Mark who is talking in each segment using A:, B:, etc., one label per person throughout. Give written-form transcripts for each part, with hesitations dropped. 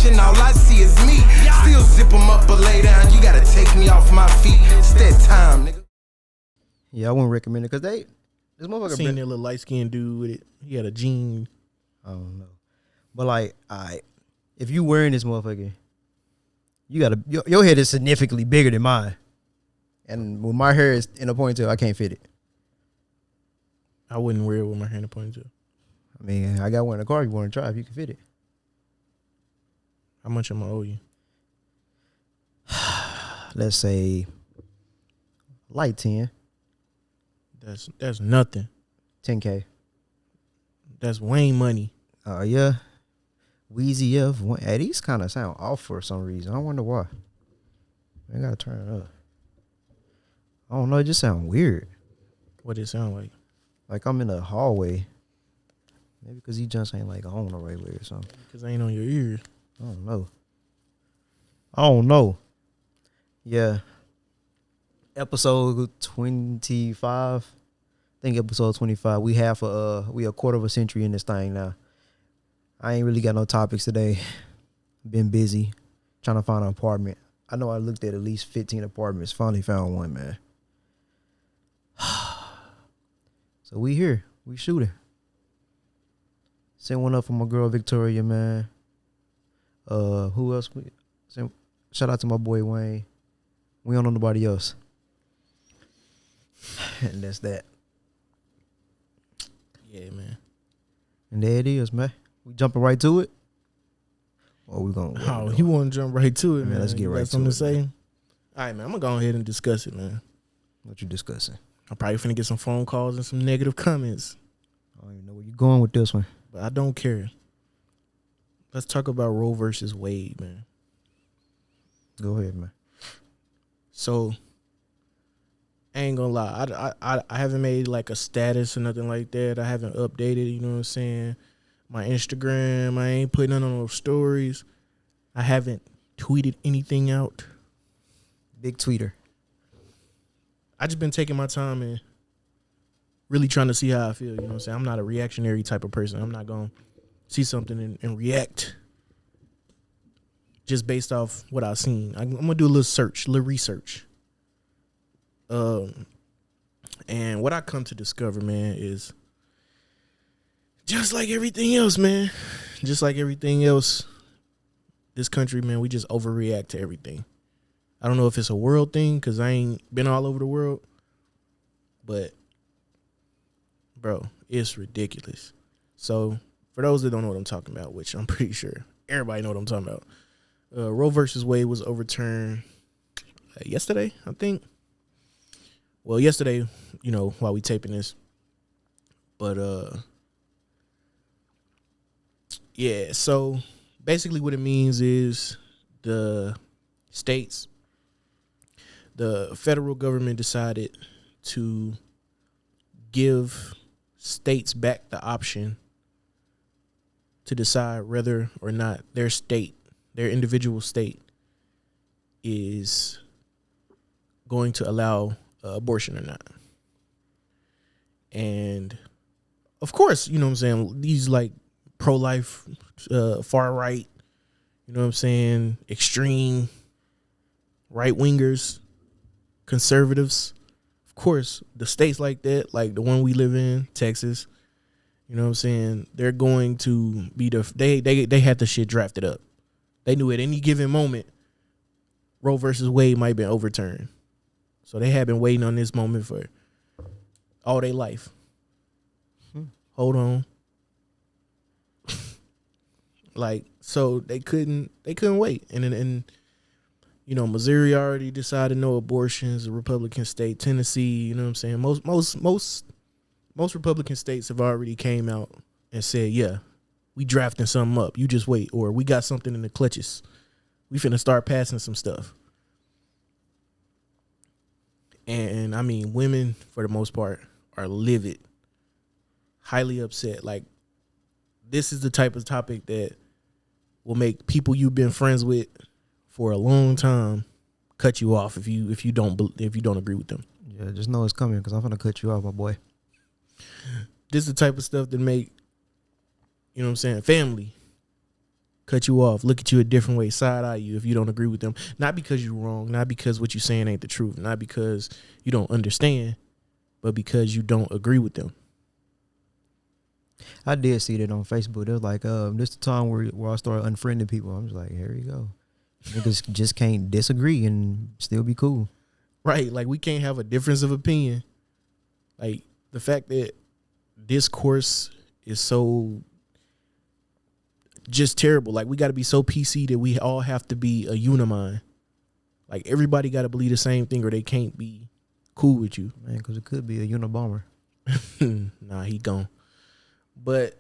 A: reflection, all I see is me. Still zip them up or lay down, you gotta take me off my feet. It's that time, nigga.
B: Yeah, I wouldn't recommend it because this motherfucker
C: Seen that little light skinned dude with it. He had a jean.
B: I don't know. But like, if you wearing this motherfucker, you gotta your head is significantly bigger than mine. And when my hair is in a ponytail, I can't fit it.
C: I wouldn't wear it with my hair in a ponytail.
B: I mean, I got one in the car. You want to try if you can fit it.
C: How much am I owe you?
B: Let's say light 10.
C: That's nothing.
B: 10K.
C: That's Wayne money.
B: Yeah. Wheezy F. Hey, these kind of sound off for some reason. I wonder why. I gotta turn it up. I don't know. It just sound weird.
C: What it sound like?
B: Like I'm in a hallway. Maybe because he just ain't like on the right way or something.
C: Because I ain't on your ears.
B: I don't know. Yeah. Episode 25. I think episode 25. We a quarter of a century in this thing now. I ain't really got no topics today. Been busy trying to find an apartment. I know I looked at least 15 apartments. Finally found one, man. So we here. We shooting. Send one up for my girl Victoria, man. Who else? Shout out to my boy Wayne. We don't know nobody else. And that's that.
C: Yeah, man.
B: And there it is, man. We jumping right to it? Or we gonna?
C: Oh, you want to jump right to it, man?
B: Let's get right to it.
C: Something to say? Man. All right, man. I'm gonna go ahead and discuss it, man.
B: What you discussing?
C: I'm probably finna get some phone calls and some negative comments.
B: I don't even know where you going with this one.
C: But I don't care. Let's talk about Roe versus Wade, man.
B: Go ahead, man.
C: So, I ain't gonna lie. I haven't made like a status or nothing like that. I haven't updated, you know what I'm saying? My Instagram, I ain't putting none on those stories. I haven't tweeted anything out.
B: Big tweeter.
C: I just been taking my time and really trying to see how I feel, you know what I'm saying? I'm not a reactionary type of person. I'm not gonna see something and react just based off what I've seen. I'm gonna do a little research. And what I come to discover, man, is just like everything else, man. Just like everything else, this country, man, we just overreact to everything. I don't know if it's a world thing because I ain't been all over the world, but, bro, it's ridiculous. So, for those that don't know what I'm talking about, which I'm pretty sure everybody know what I'm talking about, Roe versus Wade was overturned yesterday, I think. Well, yesterday, you know, while we taping this. But, yeah, so basically what it means is the federal government decided to give states back the option to decide whether or not their individual state is going to allow abortion or not. And of course, you know what I'm saying, these like pro-life, far right, you know what I'm saying, extreme right-wingers, conservatives, of course, the states like that, like the one we live in, Texas, you know what I'm saying, they're going to be they had the shit drafted up. They knew at any given moment Roe versus Wade might have been overturned. So they have been waiting on this moment for all their life. Hold on. Like, so they couldn't wait. And you know, Missouri already decided no abortions, a Republican state, Tennessee, you know what I'm saying? Most Republican states have already came out and said, yeah, we drafting something up. You just wait. Or we got something in the clutches. We finna start passing some stuff. And I mean, women, for the most part, are livid, highly upset. Like, this is the type of topic that will make people you've been friends with for a long time cut you off if you don't agree with them.
B: Yeah, just know it's coming because I'm gonna cut you off, my boy.
C: This is the type of stuff that make, you know what I'm saying, family cut you off, look at you a different way, side eye you if you don't agree with them. Not because you're wrong, not because what you're saying ain't the truth, not because you don't understand, but because you don't agree with them.
B: I did see that on Facebook. It was like, this the time where I started unfriending people. I'm just like, here you go. Niggas just can't disagree and still be cool.
C: Right, like we can't have a difference of opinion. Like the fact that discourse is so just terrible. Like we got to be so PC that we all have to be a unimind. Like everybody got to believe the same thing or they can't be cool with you.
B: Man, because it could be a Unabomber.
C: Nah, he gone. But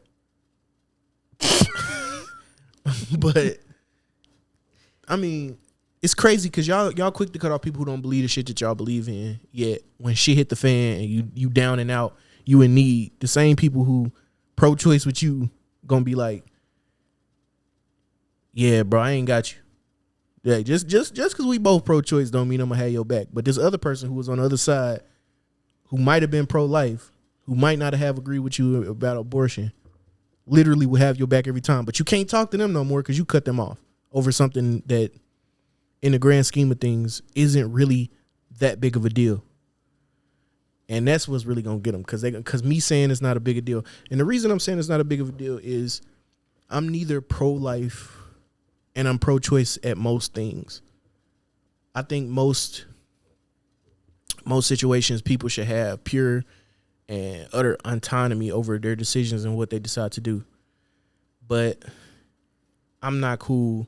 C: but I mean, it's crazy because y'all quick to cut off people who don't believe the shit that y'all believe in. Yet when shit hit the fan and you down and out, you in need, the same people who pro-choice with you gonna be like, yeah, bro, I ain't got you. Yeah, just because we both pro-choice don't mean I'm gonna have your back. But this other person who was on the other side, who might have been pro-life, who might not have agreed with you about abortion, literally will have your back every time. But you can't talk to them no more because you cut them off over something that, in the grand scheme of things, isn't really that big of a deal. And that's what's really gonna get them, because me saying it's not a big a deal, and the reason I'm saying it's not a big of a deal is I'm neither pro-life and I'm pro-choice at most things. I think most situations people should have pure and utter autonomy over their decisions and what they decide to do. But I'm not cool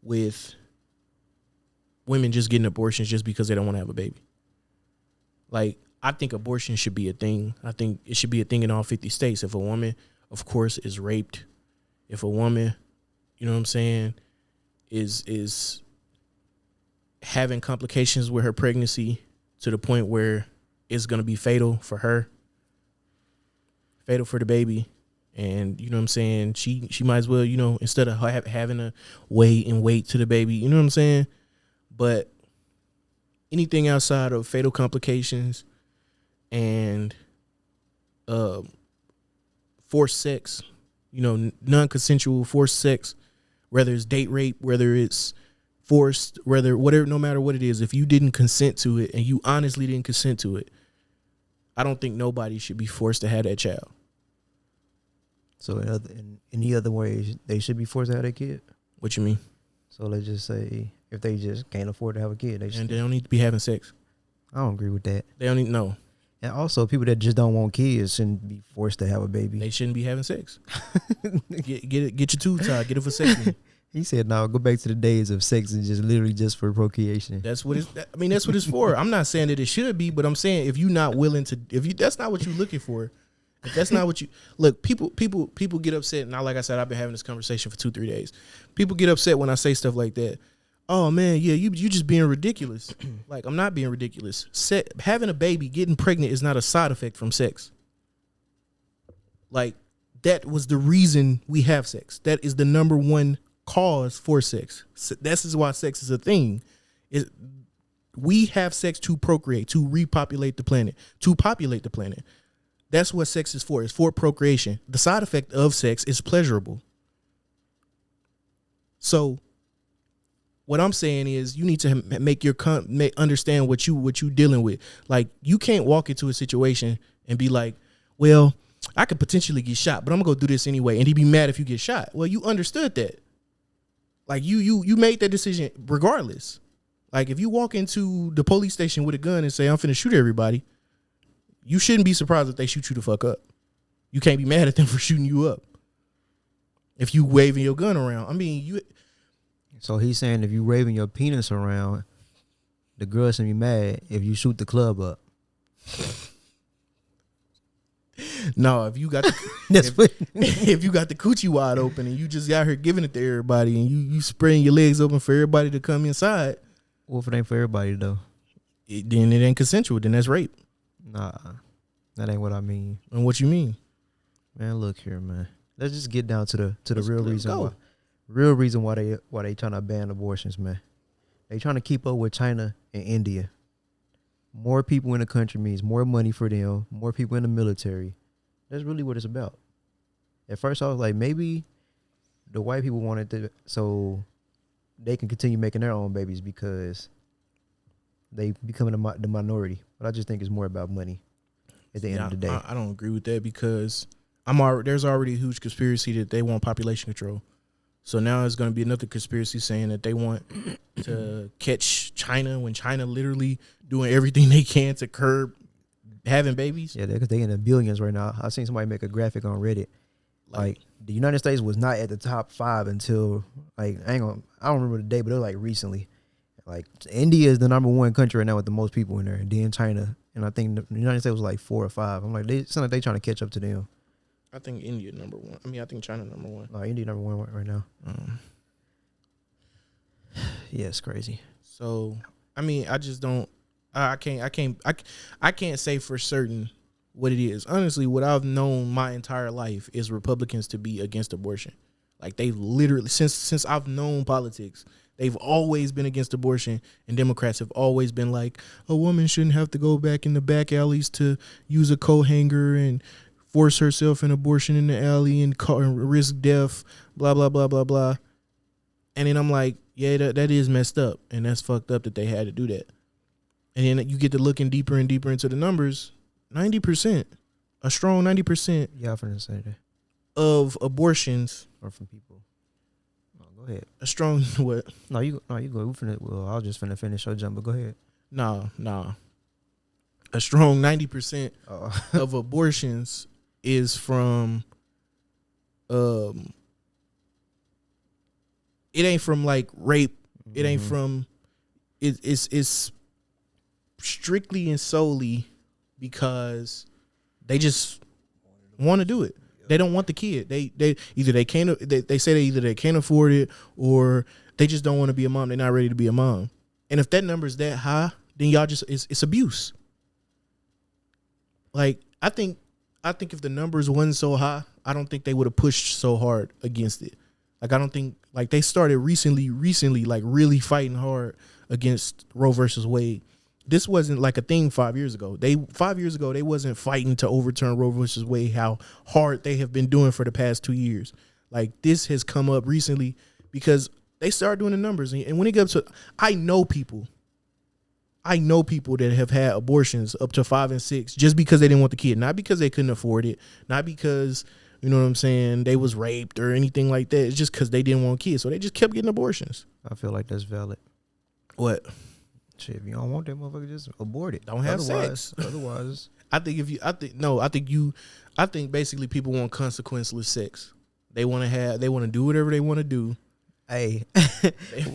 C: with women just getting abortions just because they don't want to have a baby. Like, I think abortion should be a thing. I think it should be a thing in all 50 states. If a woman, of course, is raped, if a woman, you know what I'm saying, is having complications with her pregnancy to the point where it's going to be fatal for her, fatal for the baby, and you know what I'm saying, she might as well, you know, instead of having to wait to the baby, you know what I'm saying. But anything outside of fatal complications and forced sex, you know, non-consensual forced sex, whether it's date rape, whether it's forced, whatever, no matter what it is, if you didn't consent to it and you honestly didn't consent to it, I don't think nobody should be forced to have that child.
B: So in any other ways, they should be forced to have their kid?
C: What you mean?
B: So let's just say if they just can't afford to have a kid, they
C: don't need to be having sex.
B: I don't agree with that.
C: They don't need, no.
B: And also, people that just don't want kids shouldn't be forced to have a baby.
C: They shouldn't be having sex. get your tube tied. Get it for sex.
B: He said, "No, go back to the days of sex and just literally just for procreation."
C: That's what it's. I mean, that's what it's for. I'm not saying that it should be, but I'm saying if you're not willing to, that's not what you're looking for. If that's not what you look. People get upset. Now, like I said, I've been having this conversation for 2-3 days. People get upset when I say stuff like that. Oh man, yeah, you just being ridiculous. Like, I'm not being ridiculous. Having a baby, getting pregnant is not a side effect from sex. Like, that was the reason we have sex. That is the number one cause for sex. This is why sex is a thing. We have sex to procreate, to repopulate the planet, to populate the planet. That's what sex is for. It's for procreation. The side effect of sex is pleasurable. So what I'm saying is you need to understand what you dealing with. Like, you can't walk into a situation and be like, well, I could potentially get shot, but I'm gonna go do this anyway, and he'd be mad if you get shot. Well, you understood that. Like, you made that decision regardless. Like, if you walk into the police station with a gun and say, I'm finna shoot everybody, you shouldn't be surprised if they shoot you the fuck up. You can't be mad at them for shooting you up if you waving your gun around. I mean,
B: So he's saying if you waving your penis around, the girl should be mad if you shoot the club up.
C: No, if you got if you got the coochie wide open and you just out here giving it to everybody and you spreading your legs open for everybody to come inside.
B: Well, if it ain't for everybody though,
C: then it ain't consensual. Then that's rape.
B: Nah, that ain't what I mean.
C: And what you mean?
B: Man, look here, man. Let's just get down to the real reason
C: go.
B: why. Real reason why they trying to ban abortions, man. They trying to keep up with China and India. More people in the country means more money for them, more people in the military. That's really what it's about. At first I was like, maybe the white people wanted to so they can continue making their own babies because they becoming the minority. But I just think it's more about money at the end of the day.
C: I don't agree with that because there's already a huge conspiracy that they want population control. So now there's going to be another conspiracy saying that they want to catch China when China literally doing everything they can to curb having babies.
B: Yeah, because they in the billions right now. I seen somebody make a graphic on Reddit. Like the United States was not at the top 5 until like I don't remember the day, but it was like recently. Like India is the number 1 country right now with the most people in there, and then China, and I think the United States was like 4 or 5. I'm like, it sounds like they trying to catch up to them.
C: I think India number 1. I mean, I think China number 1.
B: No, India number 1 right now. Yeah, it's crazy.
C: So, I mean, I just don't. I can't say for certain what it is. Honestly, what I've known my entire life is Republicans to be against abortion. Like they've literally since I've known politics, they've always been against abortion, and Democrats have always been like, a woman shouldn't have to go back in the back alleys to use a coat hanger and force herself an abortion in the alley and risk death, blah, blah, blah, blah, blah. And then I'm like, yeah, that is messed up. And that's fucked up that they had to do that. And then you get to looking deeper and deeper into the numbers. 90%, a strong 90%.
B: Yeah, I'm finna say that.
C: Of abortions
B: or from people. Oh, go ahead.
C: A strong what?
B: No, you go. Well, I was just finna finish your jump, but go ahead.
C: Nah. A strong 90% of abortions is from it ain't from like rape. It ain't from it's strictly and solely because they just want to do it. They don't want the kid. They either they can't they say they can't afford it or they just don't want to be a mom. They're not ready to be a mom. And if that number is that high, then y'all just it's abuse. Like I think if the numbers wasn't so high, I don't think they would have pushed so hard against it. Like I don't think like they started recently like really fighting hard against Roe versus Wade. This wasn't like a thing 5 years ago. 5 years ago they wasn't fighting to overturn Roe versus Wade. How hard they have been doing for the past 2 years. Like this has come up recently because they started doing the numbers. And when it gets to, I know people that have had abortions up to 5 and 6 just because they didn't want the kid, not because they couldn't afford it, not because, you know what I'm saying, they was raped or anything like that. It's just because they didn't want kids. So they just kept getting abortions.
B: I feel like that's valid.
C: What?
B: Shit, if you don't want that motherfucker, just abort it.
C: Don't have sex.
B: Otherwise.
C: I think basically people want consequenceless sex. They want to do whatever they want to do.
B: Hey,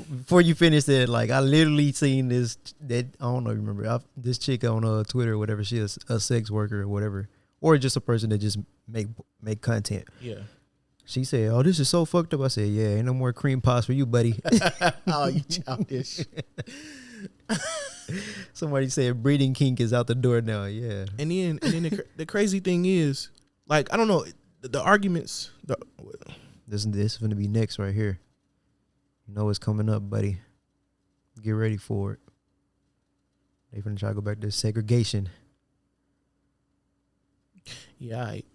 B: before you finish that, like I literally seen this. That I don't know. You remember this chick on Twitter or whatever? She is a sex worker or whatever, or just a person that just make content.
C: Yeah.
B: She said, "Oh, this is so fucked up." I said, "Yeah, ain't no more cream pies for you, buddy."
C: Oh, you childish.
B: Somebody said breeding kink is out the door now. Yeah.
C: And then the crazy thing is, like I don't know the arguments.
B: This is going to be next right here. You know what's coming up, buddy. Get ready for it. They finna try to go back to segregation.
C: Yeah, all right.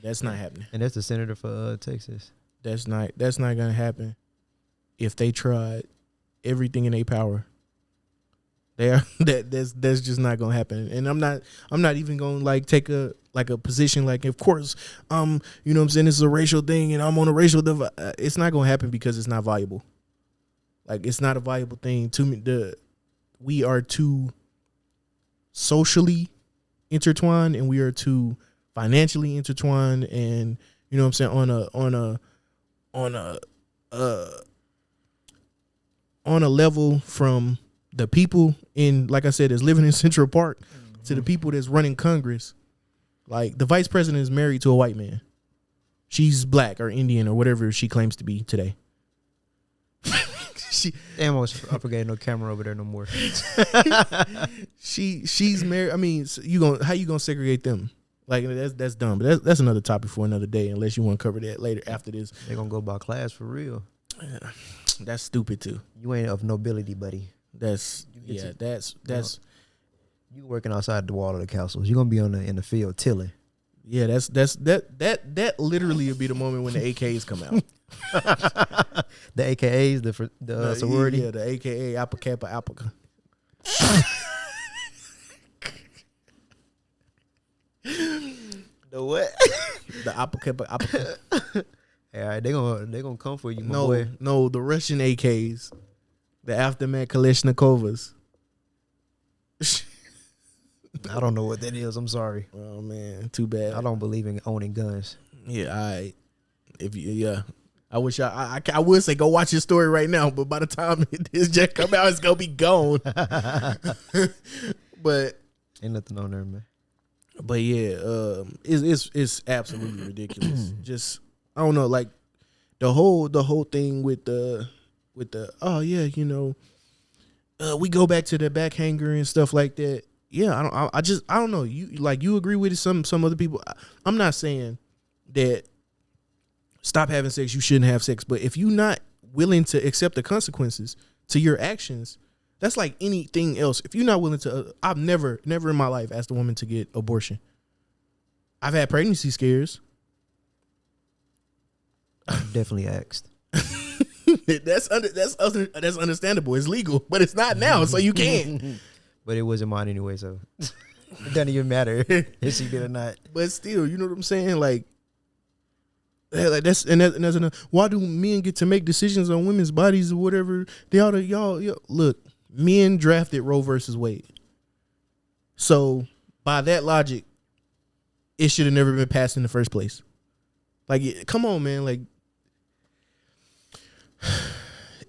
C: That's not happening.
B: And that's the senator for Texas.
C: That's not gonna happen. If they tried everything in their power, that's just not gonna happen. And I'm not even gonna like take a position like, of course, you know what I'm saying, this is a racial thing and I'm on a racial divide. It's not gonna happen because it's not viable. Like it's not a viable thing to me. We are too socially intertwined and we are too financially intertwined, and you know what I'm saying, on a level from the people in, like I said, is living in Central Park to the people that's running Congress. Like the vice president is married to a white man. She's black or Indian or whatever she claims to be today.
B: I forgot no camera over there no more.
C: She's married. I mean, how you gonna segregate them? Like that's dumb. But that's another topic for another day. Unless you want to cover that later after this.
B: They're gonna go by class for real.
C: That's stupid too.
B: You ain't of nobility, buddy.
C: That's
B: you working outside the wall of the castles. You're gonna be in the field tilling.
C: Yeah, that literally would be the moment when the AKs come out.
B: The AKAs, the sorority.
C: Yeah, the AKA Alpha Kappa Alpha.
B: The what?
C: The Alpha Kappa Alpha.
B: All right, they gonna come for you, my boy.
C: No, the Russian AKs, the Aftermath Kalashnikovas.
B: I don't know what that is. I'm sorry.
C: Oh man, too bad.
B: I don't believe in owning guns.
C: Yeah, I wish I would say go watch your story right now, but by the time this just come out, it's gonna be gone. But
B: ain't nothing on there, man.
C: But yeah, it's absolutely ridiculous. Just I don't know, like the whole thing with the oh yeah, you know, we go back to the back hanger and stuff like that. Yeah, I don't know. You agree with it? Some other people. I'm not saying that stop having sex. You shouldn't have sex, but if you're not willing to accept the consequences to your actions, that's like anything else. If you're not willing to, I've never in my life asked a woman to get abortion. I've had pregnancy scares.
B: I've definitely asked.
C: That's understandable. It's legal, but it's not now, so you can't.
B: But it wasn't mine anyway, so it doesn't even matter if she did or not.
C: But still, you know what I'm saying? Like that's why do men get to make decisions on women's bodies or whatever? They ought to y'all look. Men drafted Roe versus Wade, so by that logic, it should have never been passed in the first place. Like, come on, man. Like,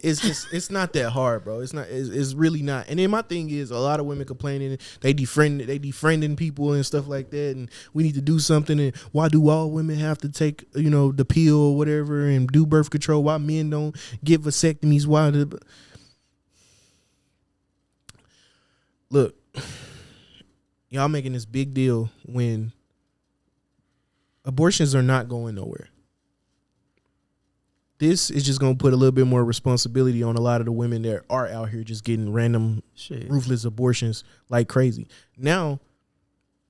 C: it's not that hard, bro. It's not. It's really not. And then my thing is, a lot of women complaining they defriending people and stuff like that, and we need to do something. And why do all women have to take, you know, the pill or whatever and do birth control? Why men don't get vasectomies? Look, y'all making this big deal when abortions are not going nowhere. This is just going to put a little bit more responsibility on a lot of the women that are out here just getting random, ruthless abortions like crazy. Now,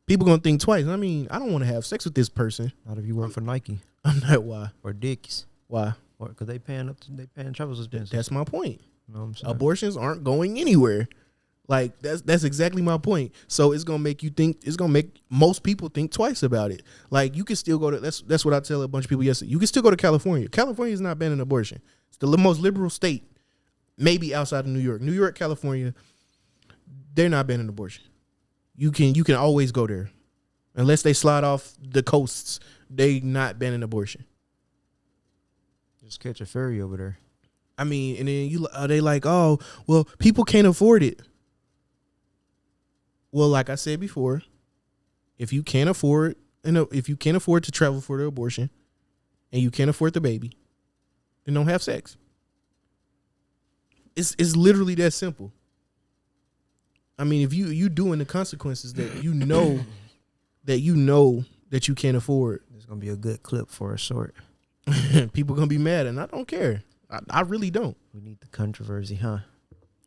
C: people going to think twice. I mean, I don't want to have sex with this person.
B: Not if you work for Nike.
C: I'm not. Why?
B: Or Dickies.
C: Why?
B: Because they paying travel expenses.
C: That's my point.
B: You know what I'm saying?
C: Abortions aren't going anywhere. Like, that's exactly my point. So it's gonna make you think. It's gonna make most people think twice about it. Like, you can still go to. That's what I tell a bunch of people yesterday. You can still go to California. California is not banning abortion. It's the most liberal state, maybe outside of New York. New York, California, they're not banning abortion. You can always go there, unless they slide off the coasts. They not banning abortion.
B: Just catch a ferry over there.
C: I mean, and then they like, oh, well, people can't afford it. Well, like I said before, if you can't afford, if you can't afford to travel for the abortion, and you can't afford the baby, then don't have sex. It's literally that simple. I mean, if you doing the consequences that you know that you can't afford,
B: it's gonna be a good clip for a short.
C: People gonna be mad, and I don't care. I really don't.
B: We need the controversy, huh?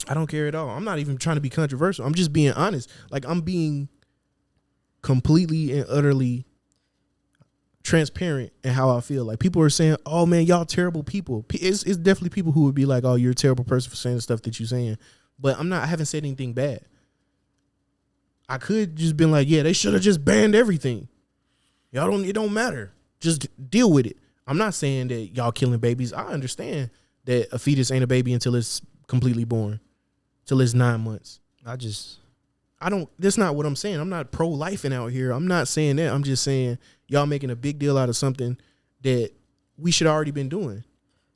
C: I don't care at all. I'm not even trying to be controversial. I'm just being honest. Like, I'm being completely and utterly transparent in how I feel. Like, people are saying, oh man, y'all terrible people. It's definitely people who would be like, oh, you're a terrible person for saying the stuff that you're saying. But I haven't said anything bad. I could just been like, yeah, they should have just banned everything. It don't matter. Just deal with it. I'm not saying that y'all killing babies. I understand that a fetus ain't a baby until it's completely born. Till it's 9 months. That's not what I'm saying. I'm not pro-lifing out here. I'm not saying that. I'm just saying y'all making a big deal out of something that we should have already been doing.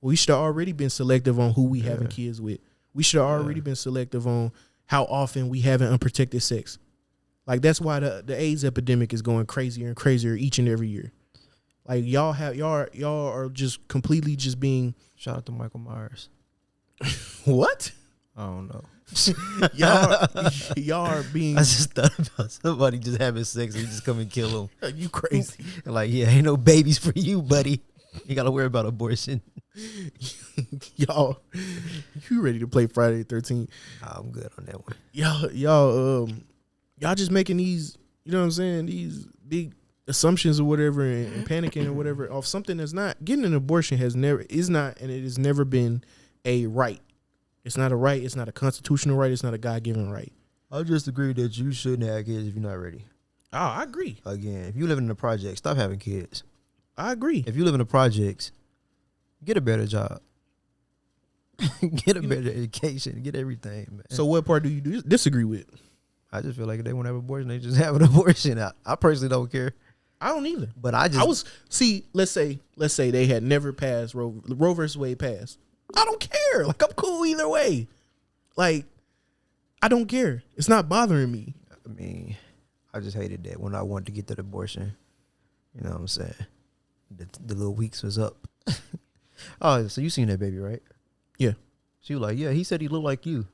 C: We should have already been selective on who we having kids with. We should have already been selective on how often we having unprotected sex. Like, that's why the AIDS epidemic is going crazier and crazier each and every year. Like, y'all are just completely just being.
B: Shout out to Michael Myers.
C: What?
B: I don't know.
C: y'all are being.
B: I just thought about somebody just having sex and you just come and kill them.
C: You crazy?
B: Like, yeah, ain't no babies for you, buddy. You gotta worry about abortion.
C: Y'all, you ready to play Friday the 13th?
B: I'm good on that one.
C: Y'all just making these. You know what I'm saying? These big assumptions or whatever and panicking or whatever off something that's not. Getting an abortion is not and it has never been a right. It's not a right. It's not a constitutional right. It's not a God-given right.
B: I just agree that you shouldn't have kids if you're not ready.
C: Oh, I agree.
B: Again, if you live in the project, stop having kids.
C: I agree.
B: If you live in the projects, get a better job. Get a better education. Get everything, man.
C: So what part do you disagree with?
B: I just feel like if they want to have an abortion, they just have an abortion. I personally don't care.
C: I don't either.
B: But let's
C: say they had never passed Roe versus Wade passed. I don't care. Like, I'm cool either way. Like, I don't care. It's not bothering me.
B: I mean, I just hated that when I wanted to get that abortion. You know what I'm saying? The little weeks was up. Oh, so you seen that baby, right?
C: Yeah.
B: She was like, yeah, he said he looked like you.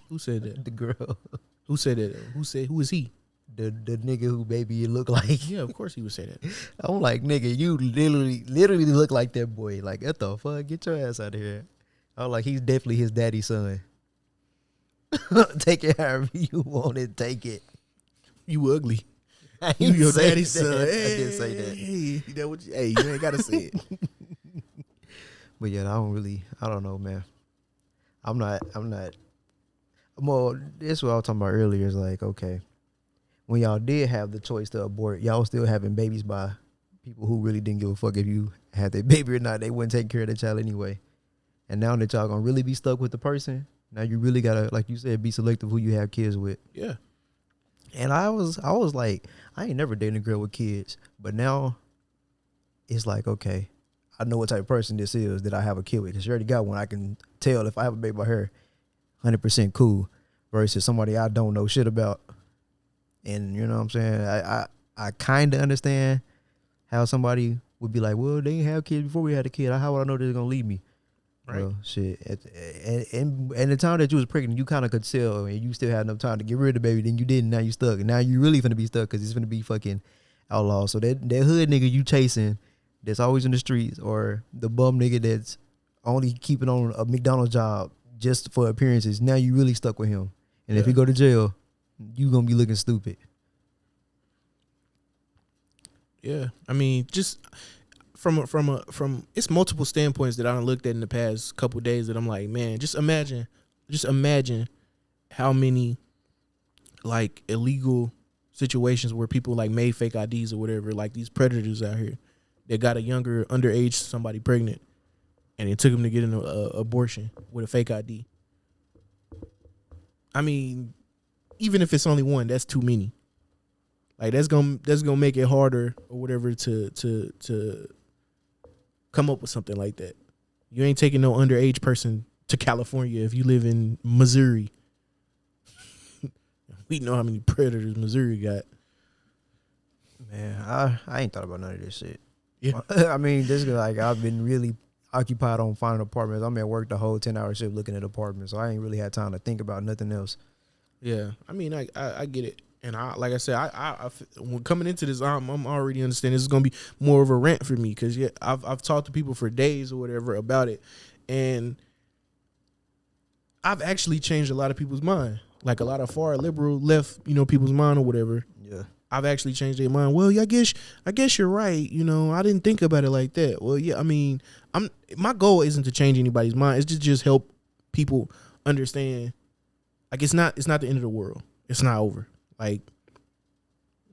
C: Who said that?
B: The girl.
C: Who said that? Who is he?
B: The nigga who baby you look like.
C: Yeah, of course he would say that.
B: I'm like, nigga, you literally look like that boy. Like, what the fuck? Get your ass out of here. I'm like, he's definitely his daddy's son. Take it however you want it. Take it.
C: You ugly.
B: You
C: your daddy's son.
B: Hey, I didn't say that.
C: Hey, you ain't gotta say it.
B: But yeah, I don't know, man. I'm not. Well, that's what I was talking about earlier. Is like, okay, when y'all did have the choice to abort, y'all still having babies by people who really didn't give a fuck if you had their baby or not. They wouldn't take care of the child anyway. And now that y'all gonna really be stuck with the person, now you really gotta, like you said, be selective who you have kids with.
C: Yeah.
B: And I was like, I ain't never dated a girl with kids, but now it's like, okay, I know what type of person this is that I have a kid with, because she already got one. I can tell if I have a baby by her, 100% cool, versus somebody I don't know shit about. And you know what I'm saying? I kind of understand how somebody would be like, well, they didn't have kids before we had a kid. How would I know they're gonna leave me?
C: Right.
B: Well, shit. And the time that you was pregnant, you kind of could tell, and you still had enough time to get rid of the baby. Then you didn't. Now you stuck, and now you really finna be stuck because it's finna be fucking outlaw. So that hood nigga you chasing, that's always in the streets, or the bum nigga that's only keeping on a McDonald's job just for appearances. Now you really stuck with him, and if you go to jail, you gonna be looking stupid.
C: Yeah, I mean, just from it's multiple standpoints that I done looked at in the past couple of days that I'm like, man, just imagine how many like illegal situations where people like made fake IDs or whatever, like these predators out here that got a younger underage somebody pregnant, and it took them to get an abortion with a fake ID. I mean, even if it's only one, that's too many. Like that's gonna make it harder or whatever to come up with something like that. You ain't taking no underage person to California if you live in Missouri. We know how many predators Missouri got.
B: Man, I ain't thought about none of this shit.
C: Yeah.
B: I mean, this is like, I've been really occupied on finding apartments. I'm at work the whole 10-hour shift looking at apartments, so I ain't really had time to think about nothing else.
C: Yeah, I mean, I get it, and like I said, I when coming into this, I'm already understanding this is gonna be more of a rant for me because I've talked to people for days or whatever about it, and I've actually changed a lot of people's mind, like a lot of far liberal left, people's mind or whatever.
B: Yeah,
C: I've actually changed their mind. Well, I guess you're right. I didn't think about it like that. Well, yeah, I mean, my goal isn't to change anybody's mind. It's to just help people understand. Like it's not the end of the world. It's not over. Like,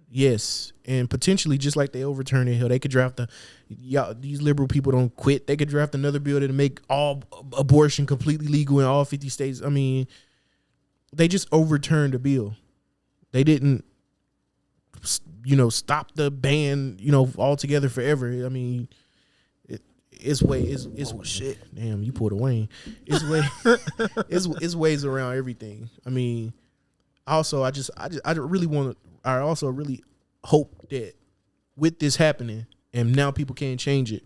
C: yes, and potentially just like they overturn it, hell, they could draft these liberal people don't quit. They could draft another bill to make all abortion completely legal in all 50 states. I mean, they just overturned the bill. They didn't, stop the ban, altogether forever. I mean, it's shit. Damn, you pulled a Wayne. It's ways around everything. I mean, also, I also really hope that with this happening, and now people can't change it.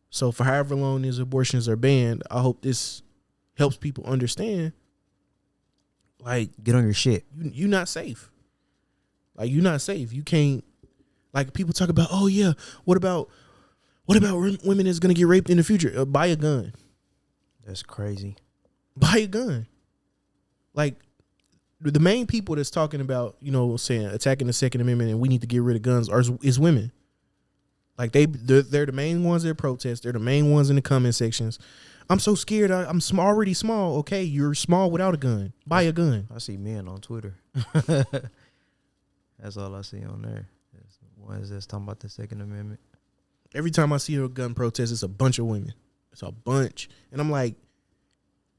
C: So for however long these abortions are banned, I hope this helps people understand. Like,
B: get on your shit.
C: You're not safe. Like, you're not safe. You can't. Like, people talk about, oh yeah, what about women that's gonna get raped in the future? Buy a gun.
B: That's crazy.
C: Buy a gun. Like, the main people that's talking about, saying attacking the Second Amendment and we need to get rid of guns is women. Like they're the main ones that protest. They're the main ones in the comment sections. I'm so scared. I'm already small. Okay, you're small without a gun. Buy a gun.
B: I see men on Twitter. That's all I see on there. It's ones that's talking about the Second Amendment.
C: Every time I see a gun protest, it's a bunch of women. It's a bunch. And I'm like,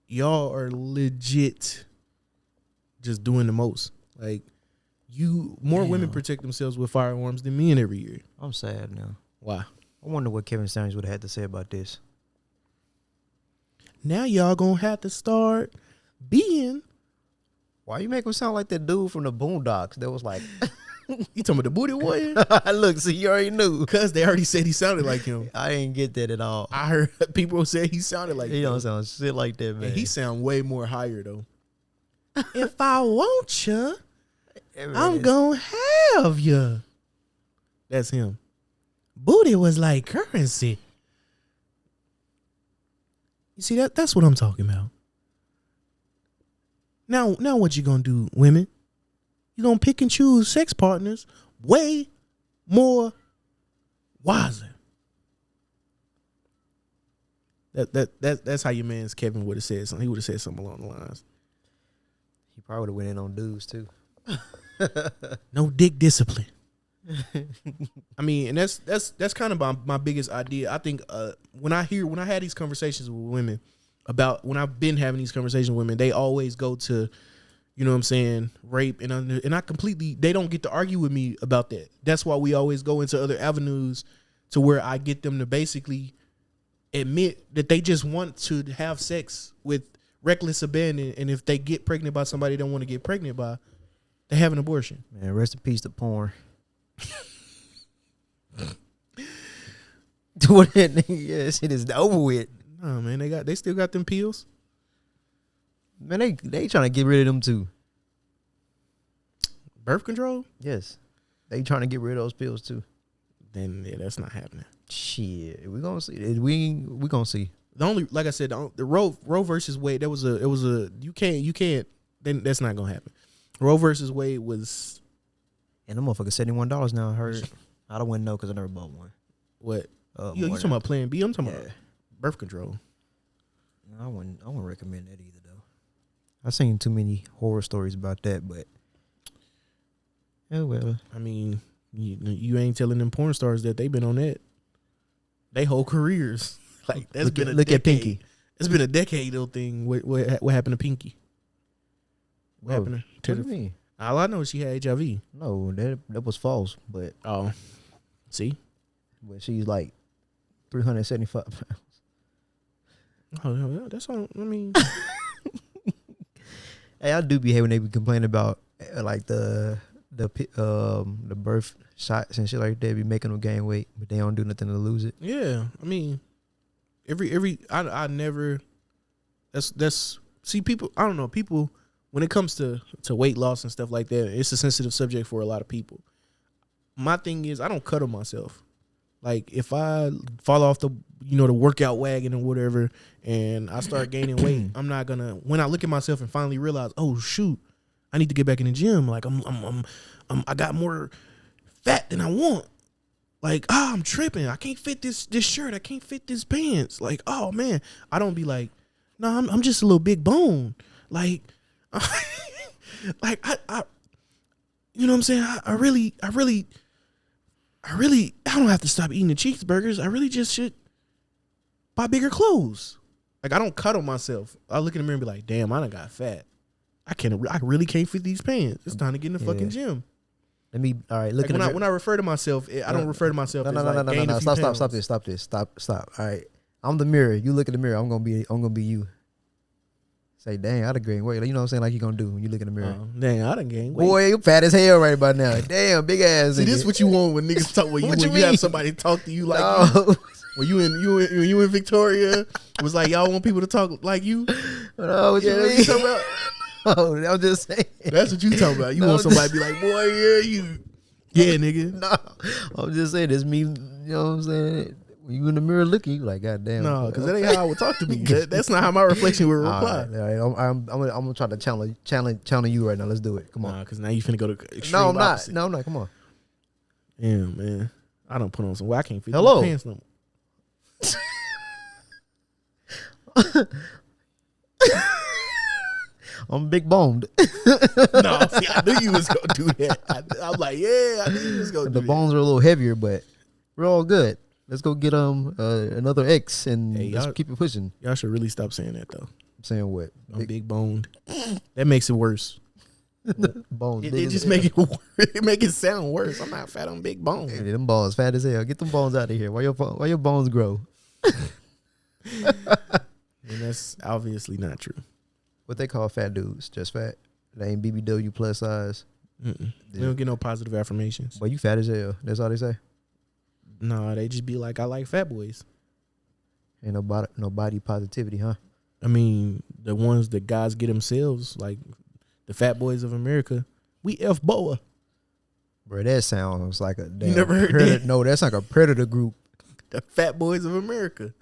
C: y'all are legit just doing the most. Like, more women protect themselves with firearms than men every year.
B: I'm sad now.
C: Why?
B: I wonder what Kevin Samuels would have had to say about this.
C: Now y'all gonna have to start being.
B: Why you make him sound like that dude from the Boondocks that was like,
C: You talking about the booty warrior?
B: look, see, you already knew.
C: Because they already said he sounded like him.
B: I didn't get that at all.
C: I heard people say he sounded like him.
B: He don't sound shit like that, man.
C: And he sound way more higher though. If I want you, I'm gonna have you. That's him. Booty was like currency. You see that's what I'm talking about. Now what you gonna do, women? You gonna pick and choose sex partners way more wiser. That's how your man's Kevin would have said something. He would have said something along the lines.
B: He probably would have went in on dudes too.
C: No dick discipline. I mean, and that's kind of my biggest idea. I think when I had these conversations with women about when I've been having these conversations with women, they always go to, you know what I'm saying, rape and I completely, they don't get to argue with me about that. That's why we always go into other avenues to where I get them to basically admit that they just want to have sex with reckless abandon, and if they get pregnant by somebody they don't want to get pregnant by, they have an abortion.
B: Man, rest in peace to porn. What that nigga, yeah, shit is over with.
C: No, man, they still got them pills.
B: Man, they trying to get rid of them too.
C: Birth control?
B: Yes, they trying to get rid of those pills too.
C: Then yeah, that's not happening.
B: Shit, we gonna see. We gonna see.
C: The only, like I said, the Roe versus Wade, it was a you can't. Then that's not gonna happen. Roe versus Wade was,
B: and the motherfucker $71 now. I heard. I don't want to know because I never bought one.
C: What? You talking about Plan B? I'm talking about birth control.
B: I wouldn't recommend that either though. I've seen too many horror stories about that, but oh well.
C: I mean, you ain't telling them porn stars that they've been on that. They whole careers. Like that's been a
B: look
C: decade.
B: at Pinky.
C: It's been a decade though thing. What happened to Pinky? What happened to
B: what do you mean?
C: All I know is she had HIV.
B: No, that was false. But
C: see,
B: but she's like 375 pounds.
C: Oh yeah, that's all. I mean,
B: hey, I do be hating when they be complaining about like the birth shots and shit like that. Be making them gain weight, but they don't do nothing to lose it.
C: Yeah, I mean, I never. That's see people. I don't know people when it comes to weight loss and stuff like that. It's a sensitive subject for a lot of people. My thing is I don't cut on myself. Like if I fall off the workout wagon or whatever, and I start gaining weight, I'm not gonna. When I look at myself and finally realize, oh shoot, I need to get back in the gym. Like I got more fat than I want. Like I'm tripping. I can't fit this shirt. I can't fit this pants. Like oh man, I don't be like, no, I'm just a little big bone. Like, like I you know what I'm saying? I really. I don't have to stop eating the cheeseburgers. I really just should buy bigger clothes. Like I don't cut on myself. I look in the mirror and be like, damn, I done got fat. I really can't fit these pants. It's time to get in the fucking gym.
B: All right. Look
C: like
B: at
C: when I refer to myself, I don't refer to myself as like gain a few
B: pounds. Stop. All right. I'm the mirror. You look at the mirror. I'm gonna be you. Say, dang, I done gained weight. You know what I'm saying? Like you gonna do when you look in the mirror.
C: Dang, I done gained weight.
B: Boy, you fat as hell right about now. Damn, big ass.
C: See, this is what you want when niggas talk. When you have somebody talk to you like you. When you in Victoria, it was like y'all want people to talk like you.
B: No, what you mean?
C: You talking about?
B: Oh, I'm just saying.
C: That's what you talking about. You want somebody to be like, boy, yeah, nigga.
B: No, I'm just saying it's me. You know what I'm saying? When you in the mirror looking, you like, God damn.
C: No, because that ain't how I would talk to me. That's not how my reflection would reply.
B: All right. I'm gonna try to challenge you right now. Let's do it. Come on.
C: Nah, because now you finna go to extreme
B: No, I'm not.
C: opposite.
B: No, I'm not. Come on.
C: Yeah, man. I don't put on some. Well, I can't fit
B: Hello.
C: these pants no more.
B: I'm big boned.
C: No, see, I knew you was gonna do that. I'm like, yeah, I knew you was gonna
B: The
C: do
B: bones are a little heavier, but we're all good. Let's go get another X and
C: Hey,
B: let's
C: y'all-
B: keep it pushing.
C: that. Y'all should really stop saying that though.
B: I'm saying what?
C: I'm big boned. That makes it worse.
B: bones.
C: It
B: big as
C: just
B: hell.
C: make it it make it sound worse. I'm not fat. I'm big boned.
B: Hey, them balls fat as hell. Get them bones out of here. Why your bones grow?
C: And that's obviously not true.
B: What they call fat dudes? Just fat. They ain't BBW plus size.
C: Mm-mm. They don't get no positive affirmations.
B: Boy, you fat as hell. That's all they say.
C: No, they just be like, I like fat boys.
B: Ain't no body positivity, huh?
C: I mean, the ones that guys get themselves, like the fat boys of America, we F Boa.
B: Bro, that sounds like a damn
C: never heard
B: predator.
C: that?
B: No, that's like a predator group.
C: The fat boys of America.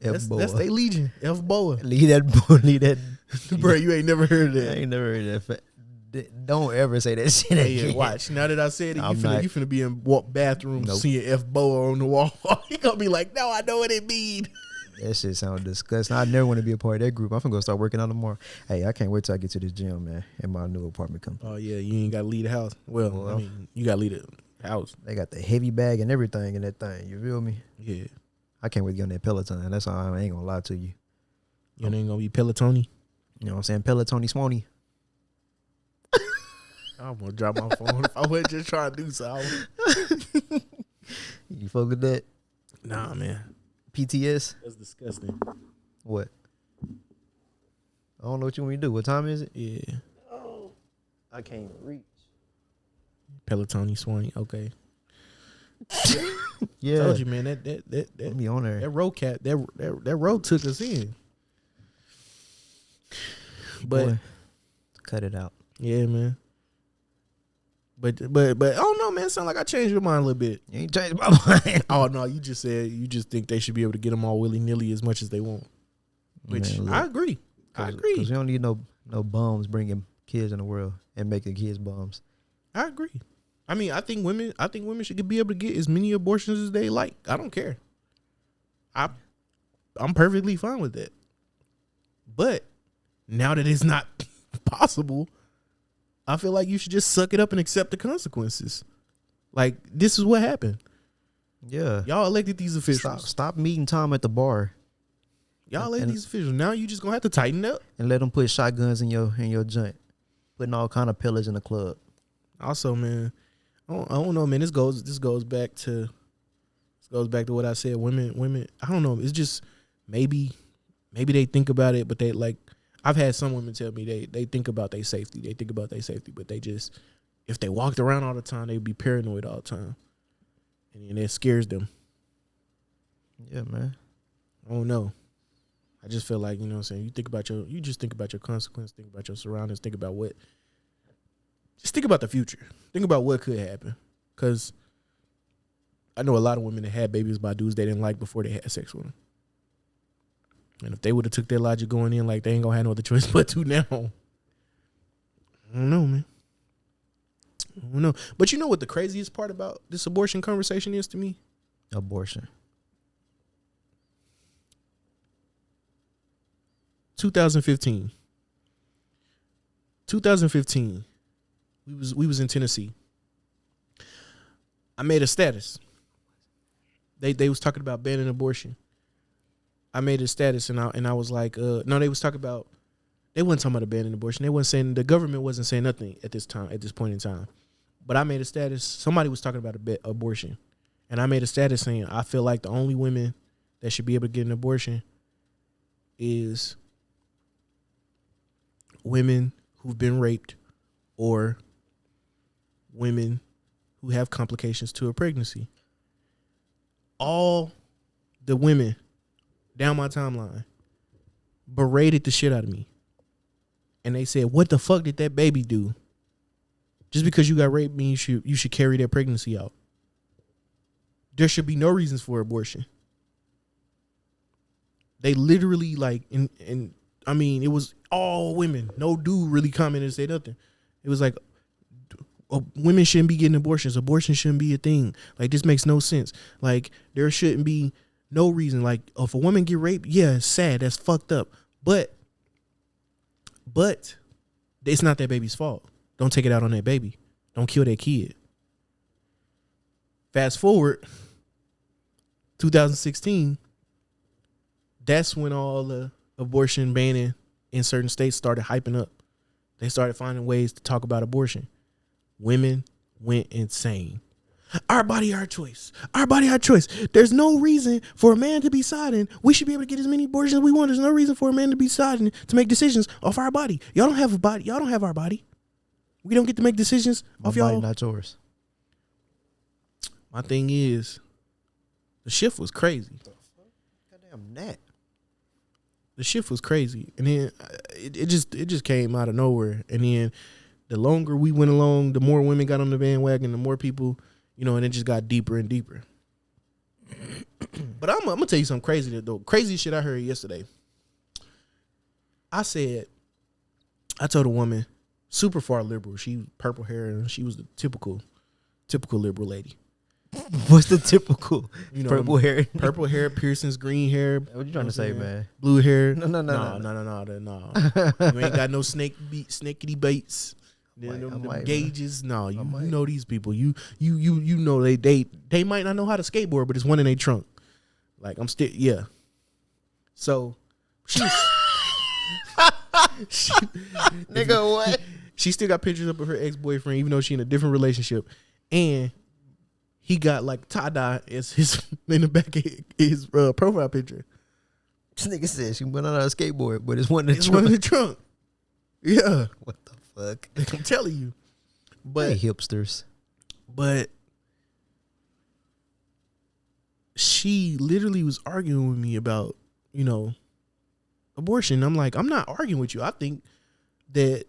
C: That's their legion. F Boa.
B: Leave that.
C: Bro, you ain't never heard of
B: I
C: that.
B: ain't never heard that. Don't ever say that shit
C: Hey,
B: again.
C: watch. Now that I said it,
B: I'm not-
C: you finna be in bathrooms
B: Nope.
C: seeing F Boa on the wall. You gonna be like, no, I know what it mean.
B: That shit sounds disgusting. I never want to be a part of that group. I'm finna go start working out tomorrow. Hey, I can't wait till I get to this gym, man, and my new apartment come.
C: Oh yeah, you ain't gotta leave the house. Well, I mean, you gotta leave the house.
B: They got the heavy bag and everything in that thing. You feel me?
C: Yeah.
B: I can't wait to get on that Peloton. That's all. I ain't gonna lie to you.
C: You ain't gonna be Pelotoni.
B: You know what I'm saying? Pelotony Swanee.
C: I'm gonna drop my phone if I wasn't just trying to do so.
B: You fuck with that?
C: Nah, man.
B: PTS?
C: That's disgusting.
B: What? I don't know what you want me to do. What time is it?
C: Yeah.
B: I can't reach.
C: Pelotoni Swanee. Okay.
B: Yeah.
C: Told you, man. That
B: Be on there.
C: that road cat that road took us in. But
B: Boy, cut it out.
C: yeah, man. But I don't know, man. It sound like I changed your mind a little bit.
B: You ain't changed my mind.
C: Oh no, you just said you just think they should be able to get them all willy nilly as much as they want. Which
B: Man, look,
C: I agree. I agree.
B: Because we don't need no bums bringing kids in the world and making kids bums.
C: I agree. I mean, I think women should be able to get as many abortions as they like. I don't care. I'm perfectly fine with that. But now that it's not possible, I feel like you should just suck it up and accept the consequences. Like, this is what happened.
B: Yeah.
C: Y'all elected these officials.
B: Stop meeting Tom at the bar
C: Y'all elected these officials. Now you just gonna have to tighten up.
B: and let them put shotguns in your joint, putting all kind of pillars in the club.
C: Also, man, I don't know, man. This goes back to what I said. Women. I don't know. It's just maybe they think about it, but they like. I've had some women tell me they think about their safety. They think about their safety, but they just, if they walked around all the time, they'd be paranoid all the time, and it scares them.
B: Yeah, man.
C: I don't know. I just feel like, you know what I'm saying, you just think about your consequence, think about your surroundings, think about the future. Think about what could happen. Because I know a lot of women that had babies by dudes they didn't like before they had sex with them. And if they would have took their logic going in, like, they ain't gonna have no other choice but to now. I don't know, man. I don't know. But you know what the craziest part about this abortion conversation is to me?
B: Abortion.
C: 2015. We was in Tennessee. I made a status. They was talking about banning abortion. I made a status and I was like, no, they was talking about, they wasn't talking about banning abortion. They wasn't saying, the government wasn't saying nothing at this point in time. But I made a status. Somebody was talking about abortion. And I made a status saying, I feel like the only women that should be able to get an abortion is women who've been raped or women who have complications to a pregnancy. All the women down my timeline berated the shit out of me. And they said, what the fuck did that baby do? Just because you got raped means you should carry that pregnancy out. There should be no reasons for abortion. They literally like, and I mean, it was all women. No dude really commented and said nothing. It was like, women shouldn't be getting abortions. Abortion shouldn't be a thing. Like, this makes no sense. Like, there shouldn't be no reason. Like, if a woman get raped, yeah, it's sad. That's fucked up. But it's not that baby's fault. Don't take it out on that baby. Don't kill that kid. Fast forward, 2016, that's when all the abortion banning in certain states started hyping up. They started finding ways to talk about abortion. Women went insane. Our body, our choice. Our body, our choice. There's no reason for a man to be deciding. We should be able to get as many abortions as we want. There's no reason for a man to be deciding to make decisions off our body. Y'all don't have a body. Y'all don't have our body. We don't get to make decisions off
B: My body,
C: y'all.
B: not yours.
C: My thing is, the shift was crazy.
B: Goddamn that.
C: The shift was crazy, and then it just came out of nowhere. And then the longer we went along, the more women got on the bandwagon, the more people, and it just got deeper and deeper. But I'm gonna tell you something crazy though. Crazy shit I heard yesterday. I told a woman, super far liberal. She purple hair and she was the typical liberal lady.
B: What's the typical purple
C: them
B: hair?
C: Purple hair, piercings, green hair.
B: What you trying to say, man?
C: Blue hair.
B: No.
C: No. You ain't got no snackety baits. Them gauges. No, you know these people. You know they might not know how to skateboard, but it's one in their trunk. Like, I'm still, yeah. So she was
B: Nigga, what?
C: She still got pictures up of her ex-boyfriend, even though she in a different relationship. And he got like tie-dye as his in the back of his profile picture.
B: This nigga said she went on a skateboard, but it's one in the
C: It's
B: trunk.
C: one in the trunk. Yeah.
B: What the fuck?
C: I'm telling you. But
B: Hey, hipsters.
C: But she literally was arguing with me about, abortion. I'm like, I'm not arguing with you. I think that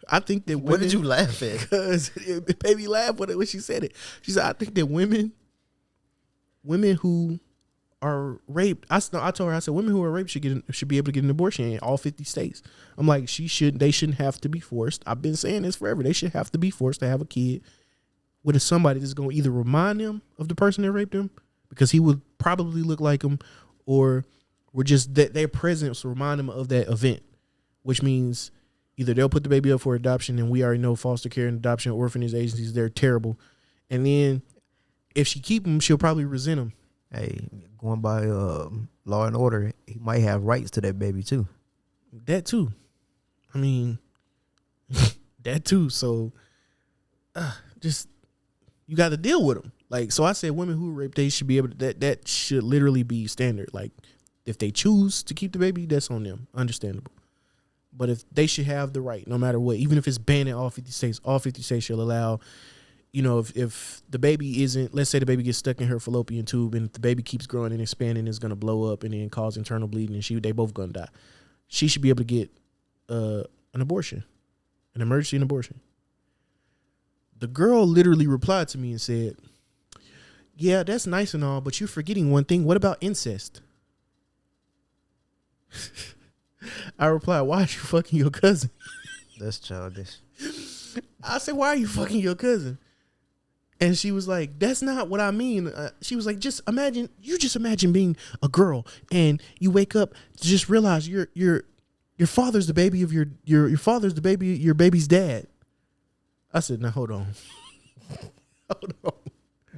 B: What did you laugh at?
C: Because it made me laugh when she said it. She said, I think that women who are raped, I told her, I said, women who are raped should be able to get an abortion in all 50 states. I'm like, they shouldn't have to be forced. I've been saying this forever. They should have to be forced to have a kid with somebody that's going to either remind them of the person that raped them, because he would probably look like him, or just that their presence will remind them of that event, which means either they'll put the baby up for adoption, and we already know foster care and adoption orphanage agencies, they're terrible. And then if she keep him, she'll probably resent him.
B: Hey, going by Law and Order, he might have rights to that baby too.
C: That too. I mean, that too. So just, you got to deal with them. Like, so I said women who rape, they should be able to, that should literally be standard. Like, if they choose to keep the baby, that's on them. Understandable. But if they should have the right, no matter what, even if it's banned in all 50 states shall allow, if the baby isn't, let's say the baby gets stuck in her fallopian tube, and if the baby keeps growing and expanding, it's going to blow up and then cause internal bleeding, and they both going to die. She should be able to get an abortion, an emergency abortion. The girl literally replied to me and said, yeah, that's nice and all, but you're forgetting one thing. What about incest? I replied, why are you fucking your cousin?
B: That's childish.
C: I said, why are you fucking your cousin? And she was like, that's not what I mean. She was like, just imagine being a girl and you wake up to just realize your father's the baby of your father's the baby, your baby's dad. I said, now hold on. Hold on.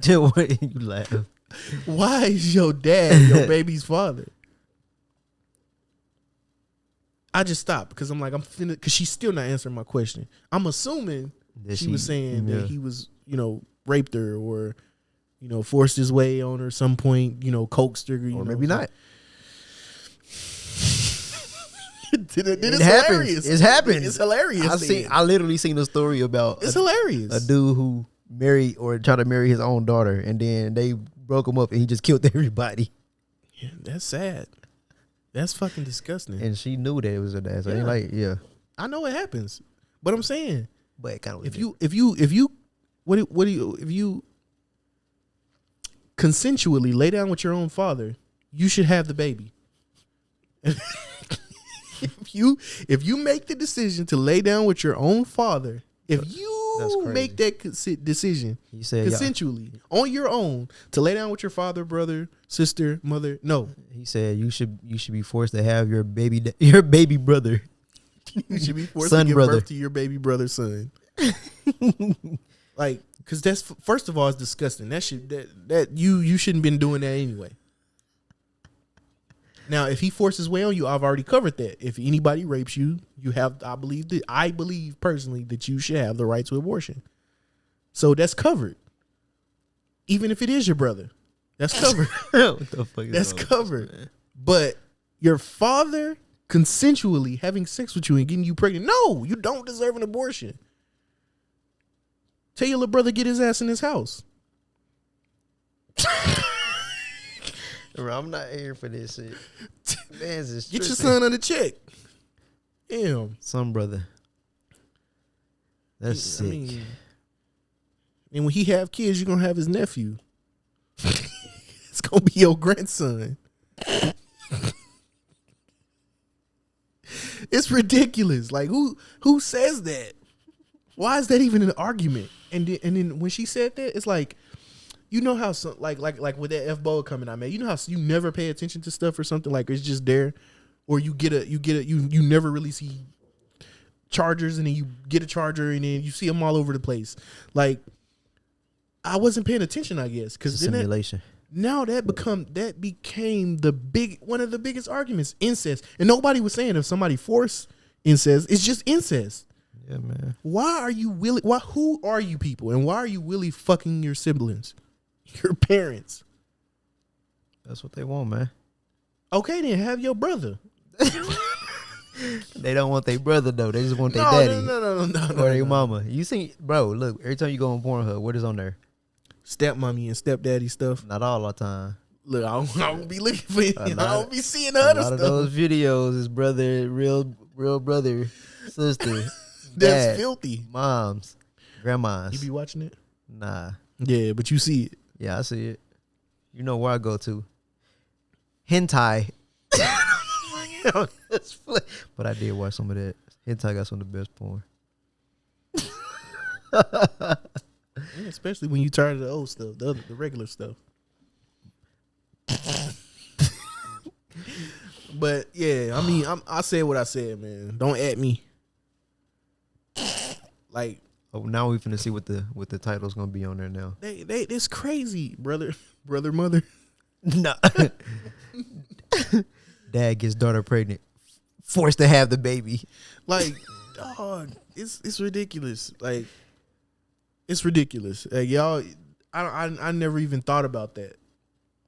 B: You laugh.
C: Why is your dad your baby's father? I just stopped because I'm like, because she's still not answering my question. I'm assuming that she was saying that he was, raped her or, forced his way on her some point, coaxed her.
B: Or maybe not.
C: It
B: happens. It's happened.
C: It's hilarious.
B: I literally seen a story about
C: it's hilarious.
B: A dude who married or tried to marry his own daughter, and then they broke him up and he just killed everybody.
C: Yeah, that's sad. That's fucking disgusting.
B: And she knew that it was her dad. So yeah.
C: I know it happens, but I'm saying,
B: but kind of
C: if you consensually lay down with your own father, you should have the baby. If you make the decision to lay down with your own father, if you make that decision
B: He said
C: consensually on your own to lay down with your father, brother, sister, mother, no.
B: He said you should be forced to have your baby brother.
C: You should be forced
B: Son
C: to give
B: brother.
C: birth to your baby brother's son. Like, because that's, first of all, it's disgusting. That you shouldn't been doing that anyway. Now, if he forced his way on you, I've already covered that. If anybody rapes you, you have, I believe personally that you should have the right to abortion. So that's covered. Even if it is your brother, that's covered.
B: What the fuck is
C: That's
B: wrong with
C: covered.
B: this, man?
C: But your father consensually having sex with you and getting you pregnant, no, you don't deserve an abortion. Tell your little brother get his ass in his house.
B: Bro, I'm not here for this shit. Man's just
C: Get your
B: tripping.
C: son on the check. Damn.
B: Son brother. That's sick.
C: And when he have kids, you're gonna have his nephew. It's gonna be your grandson. It's ridiculous. Like, who says that? Why is that even an argument? And then when she said that, it's like, you know how some like with that F-Bowl coming out, man. You know how you never pay attention to stuff or something, like it's just there, or you never really see chargers, and then you get a charger, and then you see them all over the place. Like, I wasn't paying attention, I guess, because
B: Simulation.
C: that became one of the biggest arguments, incest. And nobody was saying if somebody forced incest, it's just incest.
B: Yeah, man.
C: Who are you people, and why are you really fucking your siblings, your parents?
B: That's what they want, man.
C: Okay, then have your brother.
B: They don't want their brother though. They just want their
C: No,
B: daddy
C: no,
B: or their mama. You see, bro? Look, every time you go on Pornhub, what is on there?
C: Stepmommy and stepdaddy stuff.
B: Not all the time.
C: Look, I don't be looking for it. I
B: lot-
C: don't be seeing the
B: A
C: other
B: lot of
C: stuff.
B: those videos is brother, real brother, sister,
C: That's
B: dad,
C: filthy.
B: moms, grandmas.
C: You be watching it?
B: Nah.
C: Yeah, but you see it.
B: Yeah, I see it. You know where I go to. Hentai. But I did watch some of that. Hentai got some of the best porn.
C: Yeah, especially when you tired of the old stuff, the regular stuff. But yeah, I mean, I said what I said, man. Don't at me. Like,
B: Oh, now we finna see what the title's gonna be on there now.
C: they it's crazy, brother, mother.
B: No. Dad gets daughter pregnant, forced to have the baby.
C: Like, dog, it's ridiculous. Like, it's ridiculous. Like, y'all, I never even thought about that.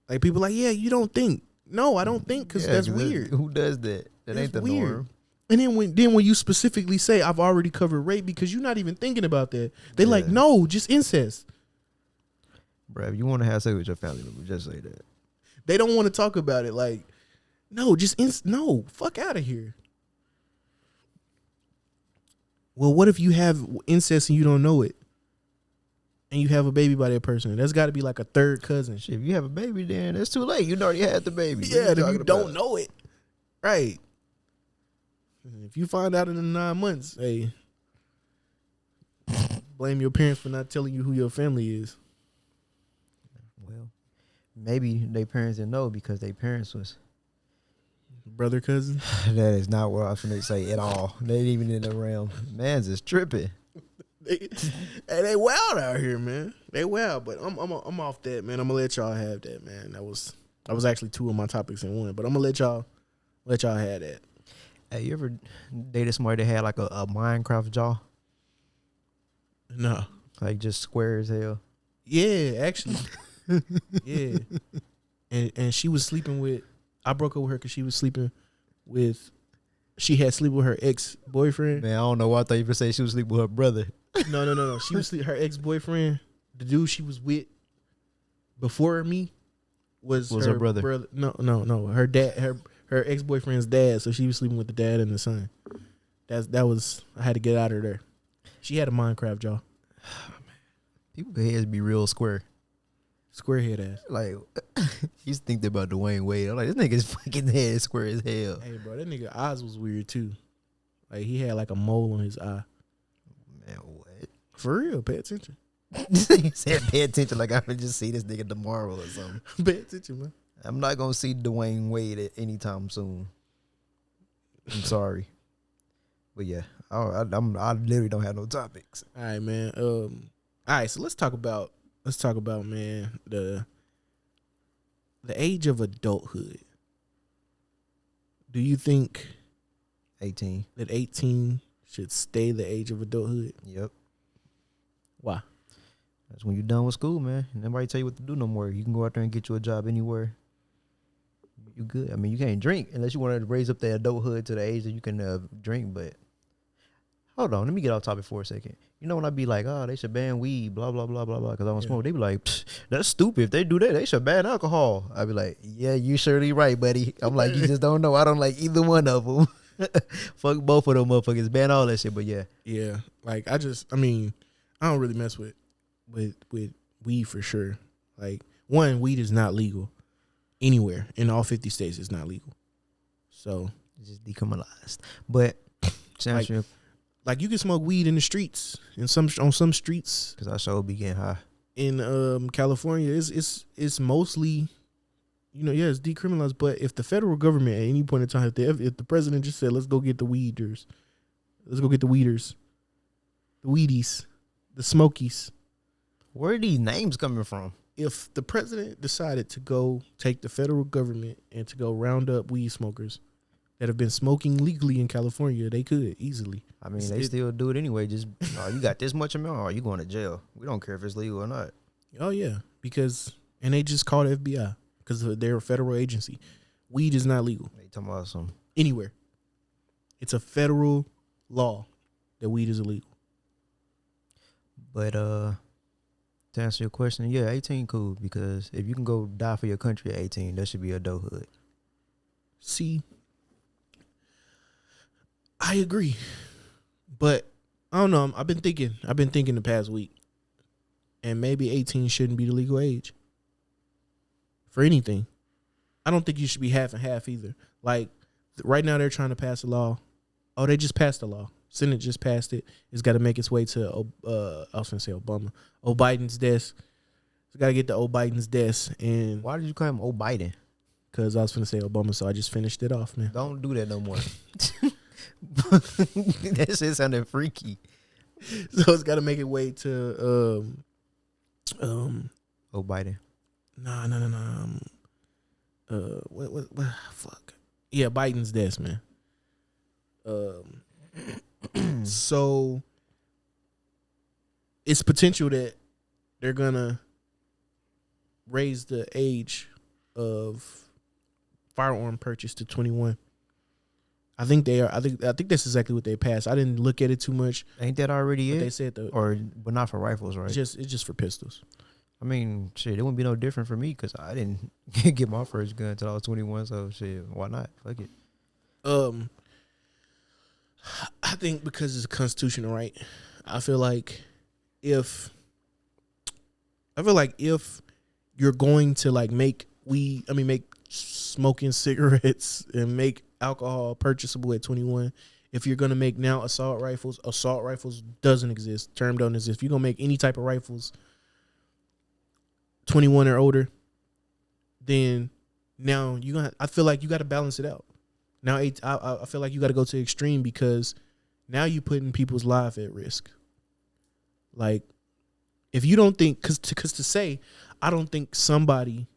C: Like, people like, yeah, you don't think. No, I don't think, because that's weird.
B: Who does that? That
C: That's
B: ain't the
C: weird.
B: norm.
C: And then when you specifically say I've already covered rape, because you're not even thinking about that, they
B: Yeah.
C: like, no, just incest.
B: Bro, if you want to have sex with your family member, just say that.
C: They don't want to talk about it. Like, no, just no, fuck out of here. Well, what if you have incest and you don't know it, and you have a baby by that person? That's got to be like a third cousin.
B: Shit, if you have a baby, then it's too late. You already had the baby. What
C: Yeah, if
B: talking
C: you don't
B: about?
C: know it, right? If you find out in the 9 months, hey, blame your parents for not telling you who your family is.
B: Well, maybe their parents didn't know because their parents was.
C: Brother, cousin.
B: That is not what I was finna say at all. They ain't even in the realm. Man's is tripping.
C: They wild out here, man. They wild, but I'm off that, man. I'm gonna let y'all have that, man. That was actually 2 of my topics in one, but I'm gonna let y'all have that.
B: Hey, you ever dated somebody that had like a Minecraft jaw?
C: No.
B: Like just square as hell?
C: Yeah, actually. Yeah. And she was sleeping with, I broke up with her because she was sleeping with, she had sleep with her ex-boyfriend.
B: Man, I don't know why I thought you were say she was sleeping with her brother.
C: No. She was her ex-boyfriend, the dude she was with before me was
B: her brother.
C: No. Her dad, her ex-boyfriend's dad, so she was sleeping with the dad and the son. That was, I had to get out of there. She had a Minecraft jaw.
B: People's heads be real square.
C: Squarehead ass.
B: Like, he's thinking about Dwayne Wade. I'm like, this nigga's fucking head square as hell.
C: Hey, bro, that nigga eyes was weird too. Like he had like a mole on his eye.
B: Man, what?
C: For real, pay attention.
B: He said, pay attention. Like I would just see this nigga tomorrow or something.
C: Pay attention, man.
B: I'm not gonna see Dwayne Wade at any time soon. I'm sorry, but yeah, I literally don't have no topics.
C: All right, man. All right, so let's talk about man the age of adulthood. Do you think
B: 18.
C: that 18 should stay the age of adulthood?
B: Yep.
C: Why?
B: That's when you're done with school, man. Nobody tell you what to do no more. You can go out there and get you a job anywhere. You good. I mean, you can't drink unless you want to raise up the adulthood to the age that you can drink. But hold on, let me get off topic for a second. You know when I be like, oh, they should ban weed, blah, blah, blah, blah, blah, because I don't smoke. They be like, that's stupid. If they do that, they should ban alcohol. I be like, yeah, you surely right, buddy. I'm like, you just don't know. I don't like either one of them. Fuck both of them motherfuckers. Ban all that shit, but yeah.
C: Yeah, like I don't really mess with weed for sure. Like, one, weed is not legal anywhere in all 50 states. It's not legal, so
B: It's just decriminalized. But sounds like,
C: like you can smoke weed in the streets on some streets
B: because I sure be getting high
C: in California. It's mostly, it's decriminalized. But if the federal government at any point in time, if the president just said, let's go get the weeders, the weedies, the smokies.
B: Where are these names coming from?
C: If the president decided to go take the federal government and to go round up weed smokers that have been smoking legally in California, they could easily.
B: I mean, they still do it anyway. Just, you got this much amount, or you going to jail. We don't care if it's legal or not.
C: Oh, yeah. And they just called FBI because they're a federal agency. Weed is not legal.
B: They talking about some
C: anywhere. It's a federal law that weed is illegal.
B: But to answer your question, yeah, 18 cool, because if you can go die for your country at 18, that should be adulthood.
C: See, I agree, but I don't know. I've been thinking the past week, and maybe 18 shouldn't be the legal age for anything. I don't think you should be half and half either. Like right now, they're trying to pass a law. Oh, they just passed the law. Senate just passed it. It's got to make its way to, I was going to say Obama, Biden's desk. It's got to get to Biden's desk. And
B: why did you call him Biden?
C: Because I was going to say Obama, so I just finished it off, man.
B: Don't do that no more. That shit sounded freaky.
C: So it's got to make its way to,
B: Biden.
C: No. What? Fuck. Yeah, Biden's desk, man. So it's potential that they're gonna raise the age of firearm purchase to 21. I think they are. I think that's exactly what they passed. I didn't look at it too much.
B: Ain't that already it?
C: They said
B: but not for rifles, right?
C: It's just for pistols.
B: I mean, shit, it wouldn't be no different for me because I didn't get my first gun until I was 21. So shit, why not? Fuck it.
C: I think because it's a constitutional right. I feel like if you're going to like make smoking cigarettes and make alcohol purchasable at 21, if you're gonna make now assault rifles doesn't exist. Term don't exist. If you're gonna make any type of rifles 21 or older, then now I feel like you got to balance it out. Now, I feel like you got to go to the extreme because now you're putting people's lives at risk. Like, if you don't think, because to say, I don't think somebody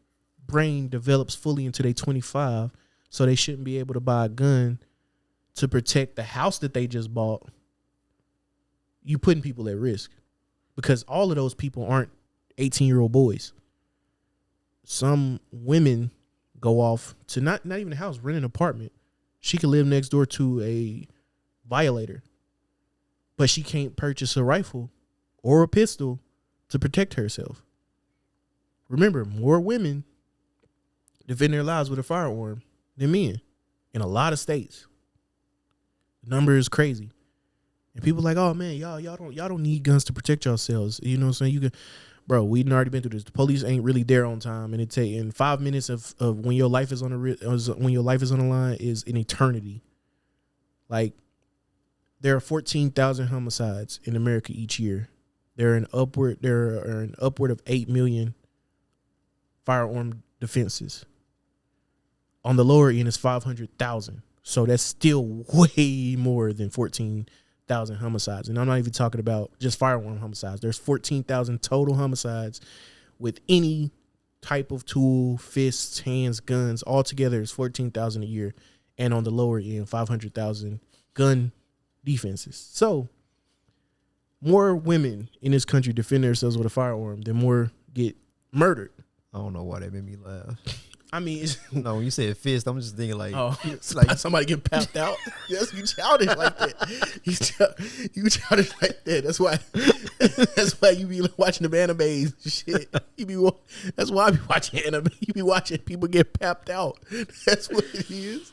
C: brain develops fully until they 25, so they shouldn't be able to buy a gun to protect the house that they just bought, you putting people at risk because all of those people aren't 18-year-old boys. Some women go off to not even a house, rent an apartment. She could live next door to a violator, but she can't purchase a rifle or a pistol to protect herself. Remember, more women defend their lives with a firearm than men in a lot of states. The number is crazy. And people are like, oh man, y'all don't need guns to protect yourselves. You know what I'm saying? bro, we'd already been through this. The police ain't really there on time, and in 5 minutes of when your life is on the line is an eternity. Like, there are 14,000 homicides in America each year. There are an upward of 8 million firearm defenses. On the lower end is 500,000. So that's still way more than 14,000 homicides. And I'm not even talking about just firearm homicides. There's 14,000 total homicides with any type of tool, fists, hands, guns. Altogether, it's 14,000 a year. And on the lower end, 500,000 gun defenses. So more women in this country defend themselves with a firearm than more get murdered.
B: I don't know why that made me laugh.
C: I mean,
B: No, when you said fist, I'm just thinking like,
C: it's like somebody get papped out. Yes, you childish like that. You childish like that. That's why you be watching the animes and shit. That's why I be watching anime. You be watching people get papped out. That's what it is.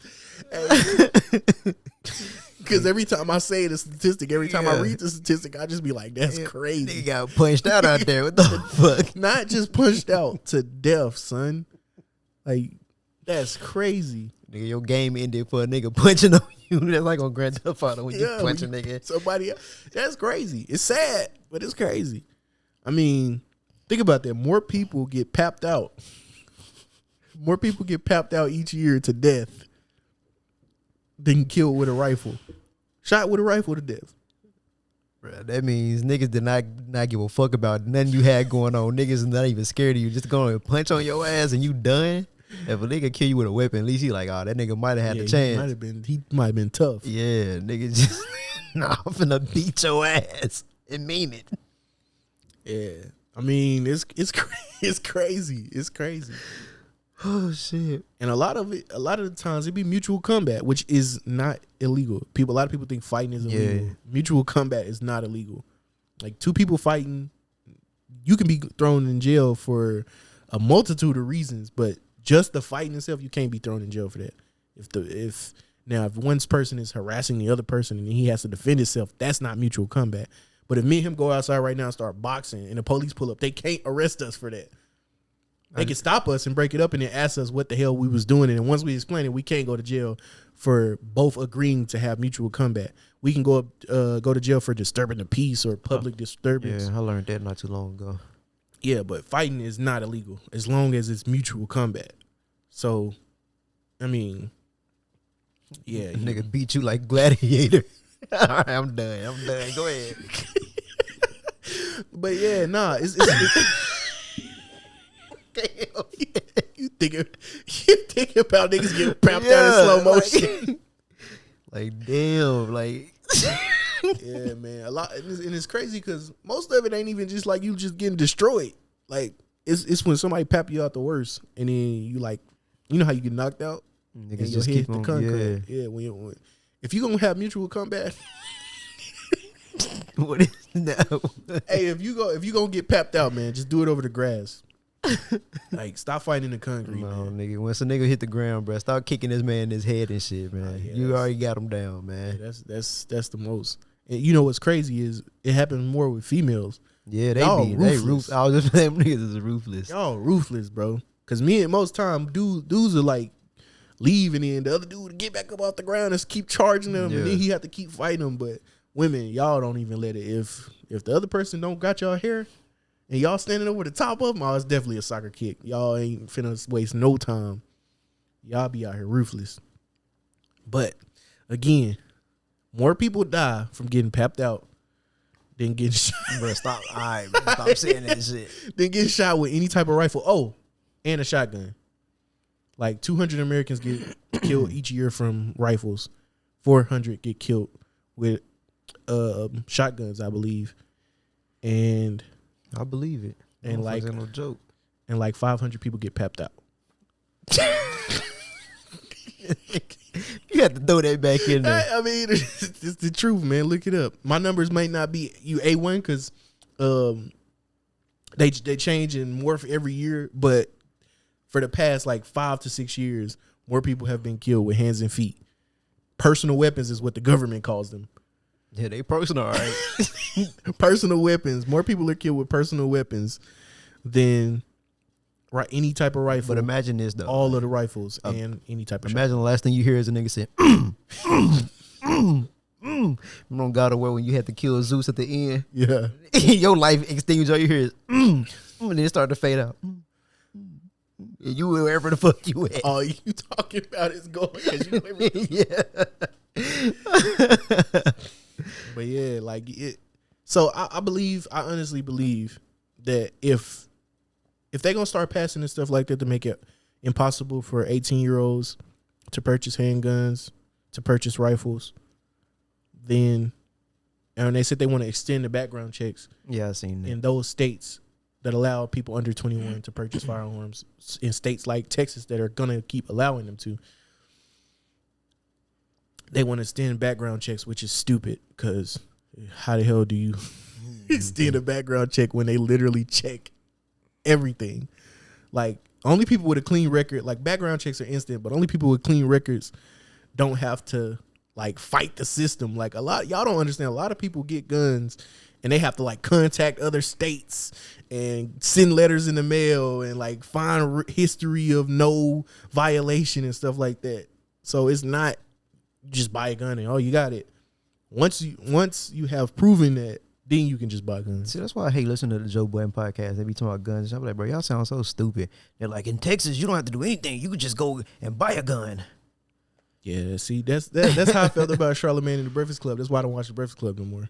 C: Because every time I say the statistic, every time I read the statistic, I just be like, that's crazy.
B: They got punched out there. What the fuck?
C: Not just punched out to death, son. Like, that's crazy.
B: Nigga, your game ended for a nigga punching on you. That's like on Grand Theft Auto when you punch a nigga.
C: Somebody else. That's crazy. It's sad, but it's crazy. I mean, think about that. More people get papped out. More people get papped out each year to death than killed with a rifle. Shot with a rifle to death.
B: Bruh, that means niggas did not give a fuck about nothing you had going on. Niggas is not even scared of you. Just going to punch on your ass and you done. If a nigga kill you with a weapon, at least he like, oh, that nigga might have had the chance.
C: He might have been tough.
B: Yeah, nigga just, nah, I'm finna beat your ass and mean it.
C: Yeah. I mean, it's crazy. It's crazy.
B: Oh shit.
C: And a lot of the times it be mutual combat, which is not illegal. A lot of people think fighting is illegal. Yeah. Mutual combat is not illegal. Like, two people fighting, you can be thrown in jail for a multitude of reasons, but just the fighting itself, you can't be thrown in jail for that. If one person is harassing the other person and he has to defend himself, that's not mutual combat. But if me and him go outside right now and start boxing and the police pull up, they can't arrest us for that. They can stop us and break it up and then ask us what the hell we was doing. And once we explain it, we can't go to jail for both agreeing to have mutual combat. We can go to jail for disturbing the peace or public disturbance.
B: Yeah, I learned that not too long ago.
C: Yeah, but fighting is not illegal as long as it's mutual combat. So, I mean, yeah.
B: Nigga beat you like Gladiator. All right, I'm done. Go ahead.
C: But yeah, nah, it's you thinking about niggas getting papped out in slow motion.
B: Like damn, like
C: yeah, man. A lot, and it's crazy because most of it ain't even just like you just getting destroyed. Like it's when somebody pap you out the worst, and then you like, you know how you get knocked out,
B: niggas
C: and
B: just
C: your
B: keep
C: head
B: on,
C: the concrete. Yeah, when if you gonna have mutual combat.
B: What is that?
C: Hey, if you gonna get papped out, man, just do it over the grass. Like, stop fighting in the concrete.
B: No,
C: man.
B: nigga. Once a nigga hit the ground, bro, start kicking this man in his head and shit, man.
C: Yeah,
B: you already got him down, man.
C: Yeah, that's the most. And you know what's crazy is it happens more with females.
B: Yeah, they
C: ruthless.
B: I was just saying, niggas is ruthless.
C: Y'all ruthless, bro. Cause me and most time dudes are like leave, and then the other dude would get back up off the ground and keep charging them, and then he have to keep fighting them. But women, y'all don't even let it. If the other person don't got y'all hair and y'all standing over the top of them, oh, it's definitely a soccer kick. Y'all ain't finna waste no time. Y'all be out here ruthless. But again, more people die from getting papped out than getting shot.
B: Bro, stop. All right, bro, stop saying that shit.
C: Than getting shot with any type of rifle. Oh, and a shotgun. Like 200 Americans get killed each year from rifles. 400 get killed with shotguns, I believe. And
B: I believe it.
C: And like
B: no joke.
C: And like 500 people get papped out.
B: You have to throw that back in there.
C: I mean, it's the truth, man. Look it up. My numbers might not be you A1 because they change and morph every year, but for the past like 5 to 6 years, more people have been killed with hands and feet. Personal weapons is what the government calls them.
B: Yeah, they personal, all right.
C: Personal weapons. More people are killed with personal weapons than any type of rifle.
B: But imagine this though.
C: All of the rifles and any type of
B: imagine the last thing you hear is a nigga saying, Remember on God of War when you had to kill Zeus at the end?
C: Yeah.
B: Your life extinguished. All you hear is, and then it started to fade out. And you wherever the fuck you at.
C: All you talking about is going.
B: Yeah.
C: But yeah, like it. So I honestly believe that if they're gonna start passing and stuff like that to make it impossible for 18-year-olds to purchase handguns, to purchase rifles, then, and they said they want to extend the background checks.
B: Yeah, I seen that.
C: In those states that allow people under 21 to purchase firearms, in states like Texas that are gonna keep allowing them to. They want to extend background checks, which is stupid, because how the hell do you extend a background check when they literally check everything? Like, only people with a clean record, like background checks are instant, but only people with clean records don't have to like fight the system. Like y'all don't understand. A lot of people get guns and they have to like contact other states and send letters in the mail and like find history of no violation and stuff like that. So it's not just buy a gun and you got it. Once you have proven that, then you can just buy guns.
B: See, that's why I hate listening to the Joe Budden podcast. They be talking about guns. I'm like, bro, y'all sound so stupid. They're like, in Texas, you don't have to do anything. You could just go and buy a gun.
C: Yeah, see, that's how I felt about Charlamagne and the Breakfast Club. That's why I don't watch the Breakfast Club no more.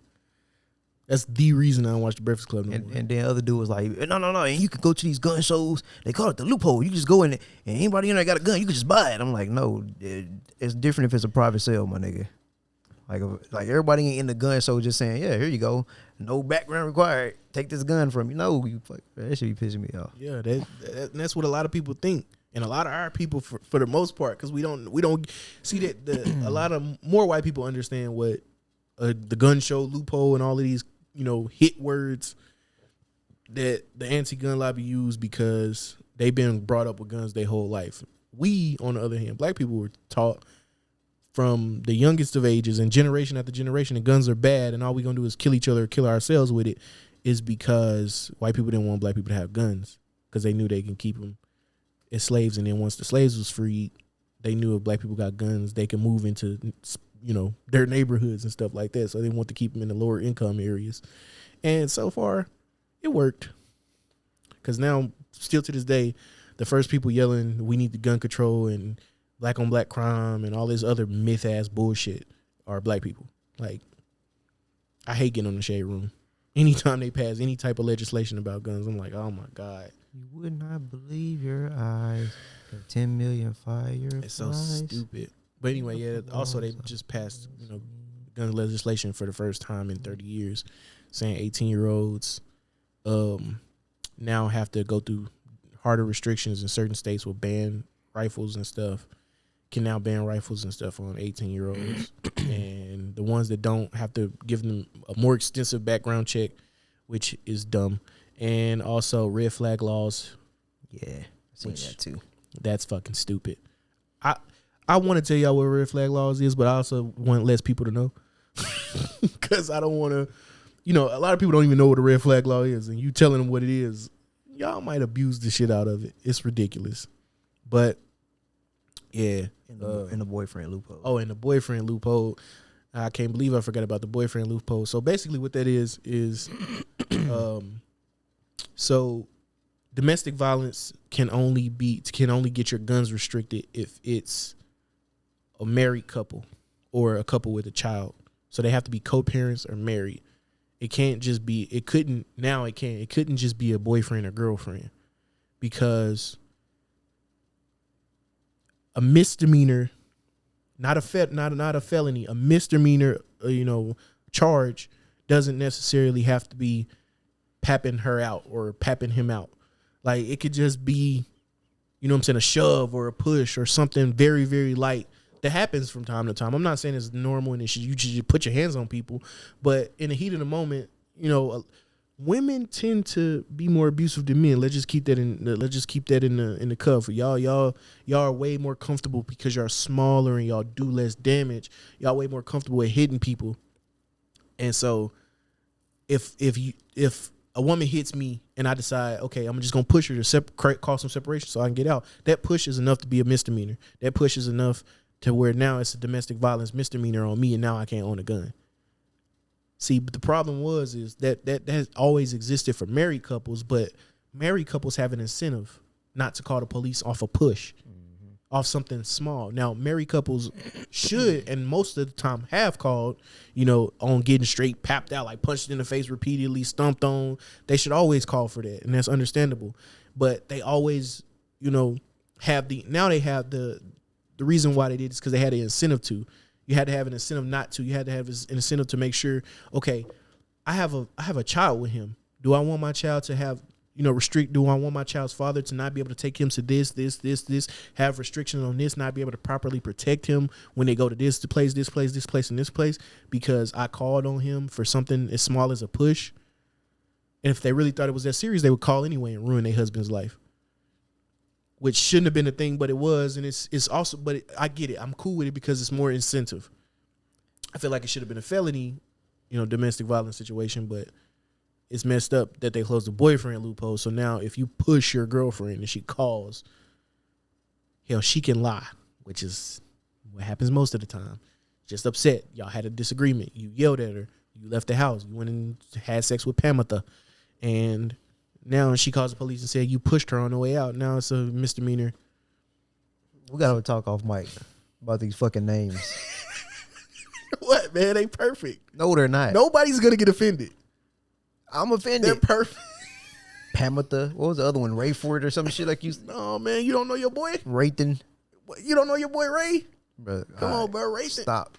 C: That's the reason I don't watch the Breakfast Club no more.
B: And then other dude was like, no. And you can go to these gun shows. They call it the loophole. You just go in there, and anybody in there got a gun, you can just buy it. I'm like, no, it's different if it's a private sale, my nigga. Like everybody ain't in the gun show just saying, yeah, here you go. No background required. Take this gun from you. No, that should be pissing me off.
C: Yeah, that's what a lot of people think. And a lot of our people, for the most part, because we don't see that a lot of more white people understand what the gun show loophole and all of these, hit words that the anti-gun lobby use because they've been brought up with guns their whole life. We, on the other hand, black people were taught from the youngest of ages and generation after generation that guns are bad and all we're going to do is kill each other or kill ourselves with it, is because white people didn't want black people to have guns because they knew they can keep them as slaves. And then once the slaves was freed, they knew if black people got guns, they could move into, their neighborhoods and stuff like that. So they want to keep them in the lower income areas. And so far, it worked. Because now, still to this day, the first people yelling, we need the gun control and black on black crime and all this other myth ass bullshit are black people. Like, I hate getting on the shade room. Anytime they pass any type of legislation about guns, I'm like, oh my God.
B: You would not believe your eyes. 10 million fire.
C: It's so stupid. But anyway, yeah, also they just passed, gun legislation for the first time in 30 years, saying 18-year-olds now have to go through harder restrictions in certain states will ban rifles and stuff. Can now ban rifles and stuff on 18-year-olds. And the ones that don't have to give them a more extensive background check, which is dumb. And also red flag laws.
B: Yeah, I seen that too.
C: That's fucking stupid. I want to tell y'all what red flag laws is, but I also want less people to know. Because I don't want to, a lot of people don't even know what a red flag law is. And you telling them what it is, y'all might abuse the shit out of it. It's ridiculous. But, yeah.
B: In the boyfriend loophole.
C: Oh, in the boyfriend loophole. I can't believe I forgot about the boyfriend loophole. So basically what that is so domestic violence can only get your guns restricted if it's a married couple or a couple with a child. So they have to be co-parents or married. It couldn't just be a boyfriend or girlfriend, because a misdemeanor, not a felony, a misdemeanor, charge doesn't necessarily have to be papping her out or papping him out. Like, it could just be, a shove or a push or something very, very light that happens from time to time. I'm not saying it's normal and you should put your hands on people, but in the heat of the moment, women tend to be more abusive than men. Let's just keep that in the cover. Y'all are way more comfortable because y'all are smaller and y'all do less damage. Y'all way more comfortable with hitting people. And so if a woman hits me and I decide, okay, I'm just gonna push her to cause some separation so I can get out. That push is enough to be a misdemeanor. That push is enough to where now it's a domestic violence misdemeanor on me, and now I can't own a gun. See, but the problem is that has always existed for married couples, but married couples have an incentive not to call the police off a push, off something small. Now, married couples should, and most of the time have called, on getting straight papped out, like punched in the face repeatedly, stomped on. They should always call for that, and that's understandable. But they always, have the reason why they did is because they had an incentive to. You had to have an incentive not to. You had to have an incentive to make sure, okay, I have a child with him. Do I want my child to have, do I want my child's father to not be able to take him to this, have restrictions on this, not be able to properly protect him when they go to this place, and this place, because I called on him for something as small as a push? And if they really thought it was that serious, they would call anyway and ruin their husband's life, which shouldn't have been a thing, but it was. And it's also, but I get it. I'm cool with it because it's more incentive. I feel like it should have been a felony, domestic violence situation, but it's messed up that they closed the boyfriend loophole. So now if you push your girlfriend and she calls, hell, she can lie, which is what happens most of the time. Just upset. Y'all had a disagreement. You yelled at her. You left the house. You went and had sex with Pamatha. And now she calls the police and said you pushed her on the way out. Now it's a misdemeanor.
B: We got to talk off mic about these fucking names.
C: What, man? They perfect.
B: No, they're not.
C: Nobody's going to get offended.
B: I'm offended.
C: They're perfect.
B: Pamatha. What was the other one? Rayford or some shit like you?
C: No, man. You don't know your boy?
B: Rayton.
C: You don't know your boy Ray?
B: Bro,
C: Come on, bro. Rayton.
B: Stop.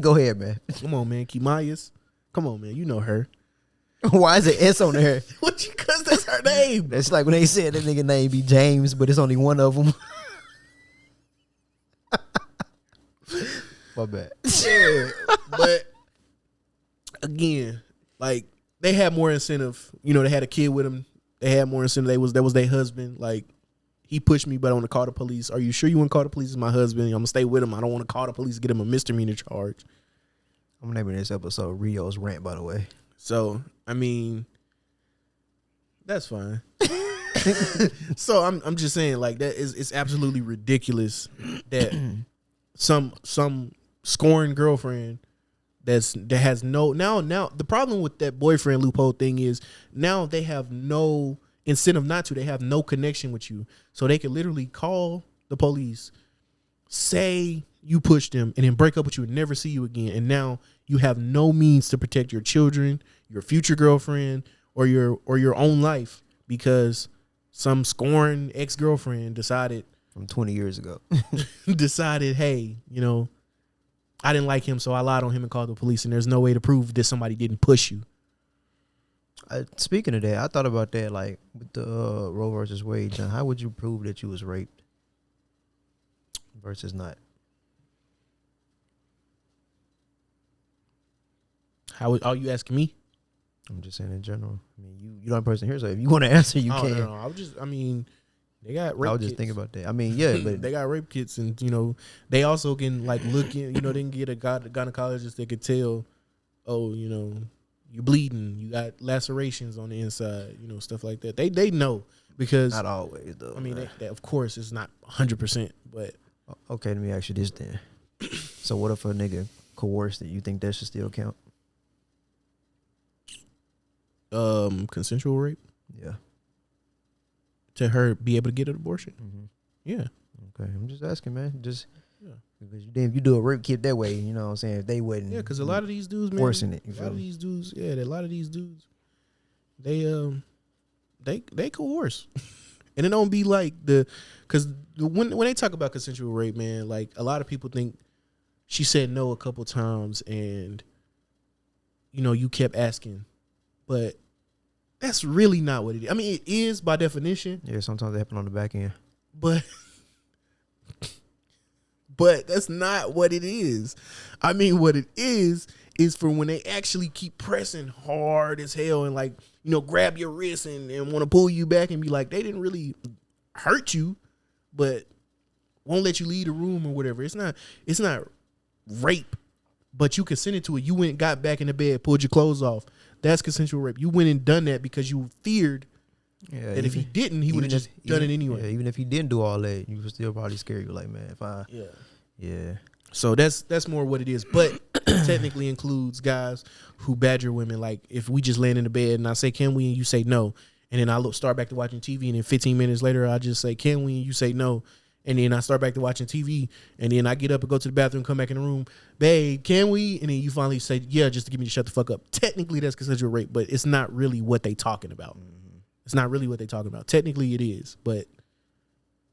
B: Go ahead, man.
C: Come on, man. Kimayas. Come on, man. You know her.
B: Why is it S on there?
C: Because that's her name.
B: That's like when they said that nigga name be James, but it's only one of them. My bad.
C: Yeah, but again, like they had more incentive. They had a kid with him. They had more incentive. That was their husband. Like he pushed me, but I want to call the police. Are you sure you want to call the police? It's my husband. I'm gonna stay with him. I don't want to call the police. Get him a misdemeanor charge.
B: I'm naming this episode Rio's Rant, by the way.
C: So I mean, that's fine. So I'm just saying, like, that is, it's absolutely ridiculous that some scorned girlfriend that has no now the problem with that boyfriend loophole thing is now they have no incentive not to. They have no connection with you, so they can literally call the police, say you pushed them, and then break up with you and never see you again. And now you have no means to protect your children, your future girlfriend, or your own life because some scorned ex-girlfriend decided
B: from 20 years ago,
C: hey, I didn't like him, so I lied on him and called the police, and there's no way to prove that somebody didn't push you.
B: Speaking of that, I thought about that, like with the Roe versus Wade. John, how would you prove that you was raped versus not?
C: Are you asking me?
B: I'm just saying in general. I mean, you're not a person here, so if you want to answer, you can.
C: No. They got rape
B: I was just
C: kits.
B: You about that. I mean, yeah, but
C: they got rape kits, and they also can like look in. They can get a gynecologist that could tell, oh, you're bleeding, you got lacerations on the inside, stuff like that. They know because
B: not always though.
C: I mean, they, of course, it's not 100%, but
B: okay. Let me ask you this then. So, what if a nigga coerced it? You think that should still count?
C: Consensual rape?
B: Yeah.
C: To her be able to get an abortion?
B: Mm-hmm.
C: Yeah.
B: Okay, I'm just asking, man. Just because if you do a rape kit that way, you know what I'm saying? If they wouldn't.
C: Yeah, because a lot of these dudes, man.
B: Forcing it.
C: A lot of these dudes, they coerce. And it don't be like because when they talk about consensual rape, man, like a lot of people think she said no a couple times and, you kept asking. But that's really not what it is. I mean, it is by definition.
B: Yeah, sometimes they happen on the back end.
C: But that's not what it is. I mean, what it is for when they actually keep pressing hard as hell and like, grab your wrist and want to pull you back and be like, they didn't really hurt you, but won't let you leave the room or whatever. It's not rape, but you consented to it. You went, got back in the bed, pulled your clothes off. That's consensual rape. You went and done that because you feared
B: Yeah,
C: that if he didn't, he would have just done it anyway.
B: Yeah, even if he didn't do all that, you would still probably scared. You like, man, if I, yeah.
C: So that's more what it is, but technically includes guys who badger women. Like if we just land in the bed and I say, "Can we?" and you say no, and then I start back to watching TV, and then 15 minutes later I just say, "Can we?" and you say no, and then I start back to watching TV, and then I get up and go to the bathroom, come back in the room, babe, can we? And then you finally say, "Yeah," just to get me to shut the fuck up. Technically, that's consensual rape, but it's not really what they talking about. It's not really what they talking about. Technically, it is, but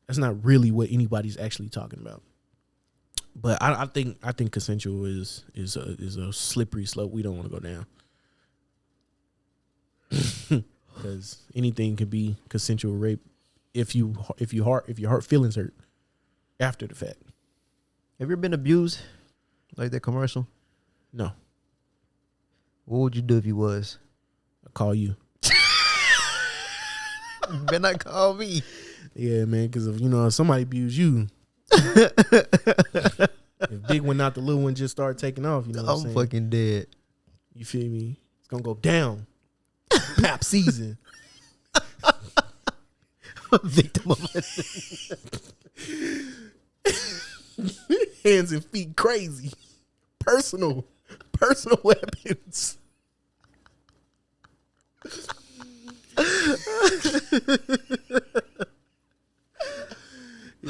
C: that's not really what anybody's actually talking about. But I think consensual is a slippery slope we don't want to go down, because anything can be consensual rape if your heart feelings hurt after the fact.
B: Have you ever been abused like that commercial?
C: No,
B: What would you do if you was?
C: I call you.
B: You better not call me.
C: Yeah, man, because if somebody abuse you. If big one not the little one just start taking off, you know what I'm saying?
B: Fucking dead.
C: You feel me? It's gonna go down. Pap season.
B: Victim of
C: Hands and feet crazy. Personal weapons.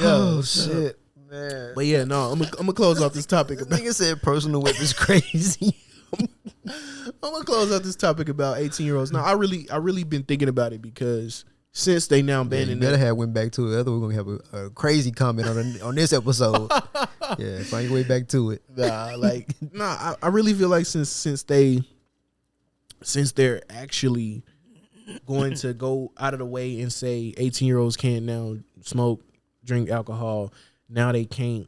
B: Oh shit, man.
C: But yeah, no, I'm gonna close off this topic about
B: Nigga said personal whip is crazy.
C: I'm gonna close out this topic about 18-year-olds. Now, I really been thinking about it because since they now
B: You
C: banning
B: better have went back to it. Otherwise, we're gonna have a crazy comment on this episode. Yeah, find your way back to it.
C: I really feel like since they're actually going to go out of the way and say 18-year-olds can't now smoke, drink alcohol, now they can't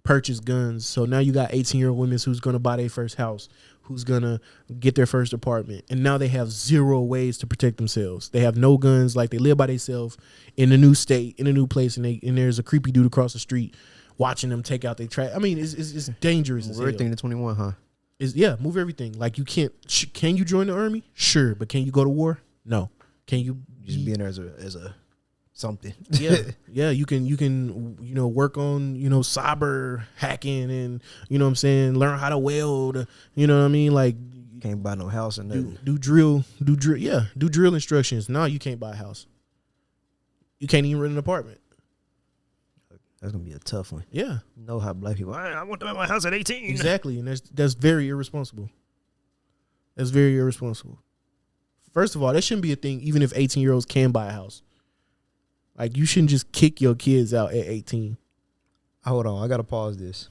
C: purchase guns. So now you got 18-year-old women who's gonna buy their first house, who's gonna get their first apartment, and now they have zero ways to protect themselves. They have no guns, like they live by themselves in a new state, in a new place, and there's a creepy dude across the street watching them take out their trash. I mean, it's dangerous.
B: Move everything to 21, huh?
C: Move everything. Like you can't. Can you join the army? Sure, but can you go to war? No. Can you
B: Just being there as a something?
C: Yeah. You can work on cyber hacking and what I'm saying, learn how to weld. You know what I mean? Like
B: Can't buy no house or nothing.
C: do drill. Yeah, do drill instructions. No, you can't buy a house. You can't even rent an apartment.
B: That's gonna be a tough one.
C: Yeah,
B: You know how black people. I want to buy my house at 18.
C: exactly, and that's very irresponsible. That's very irresponsible. First of all, that shouldn't be a thing. Even if 18-year-olds can buy a house, like you shouldn't just kick your kids out at 18.
B: Hold on, I gotta pause this.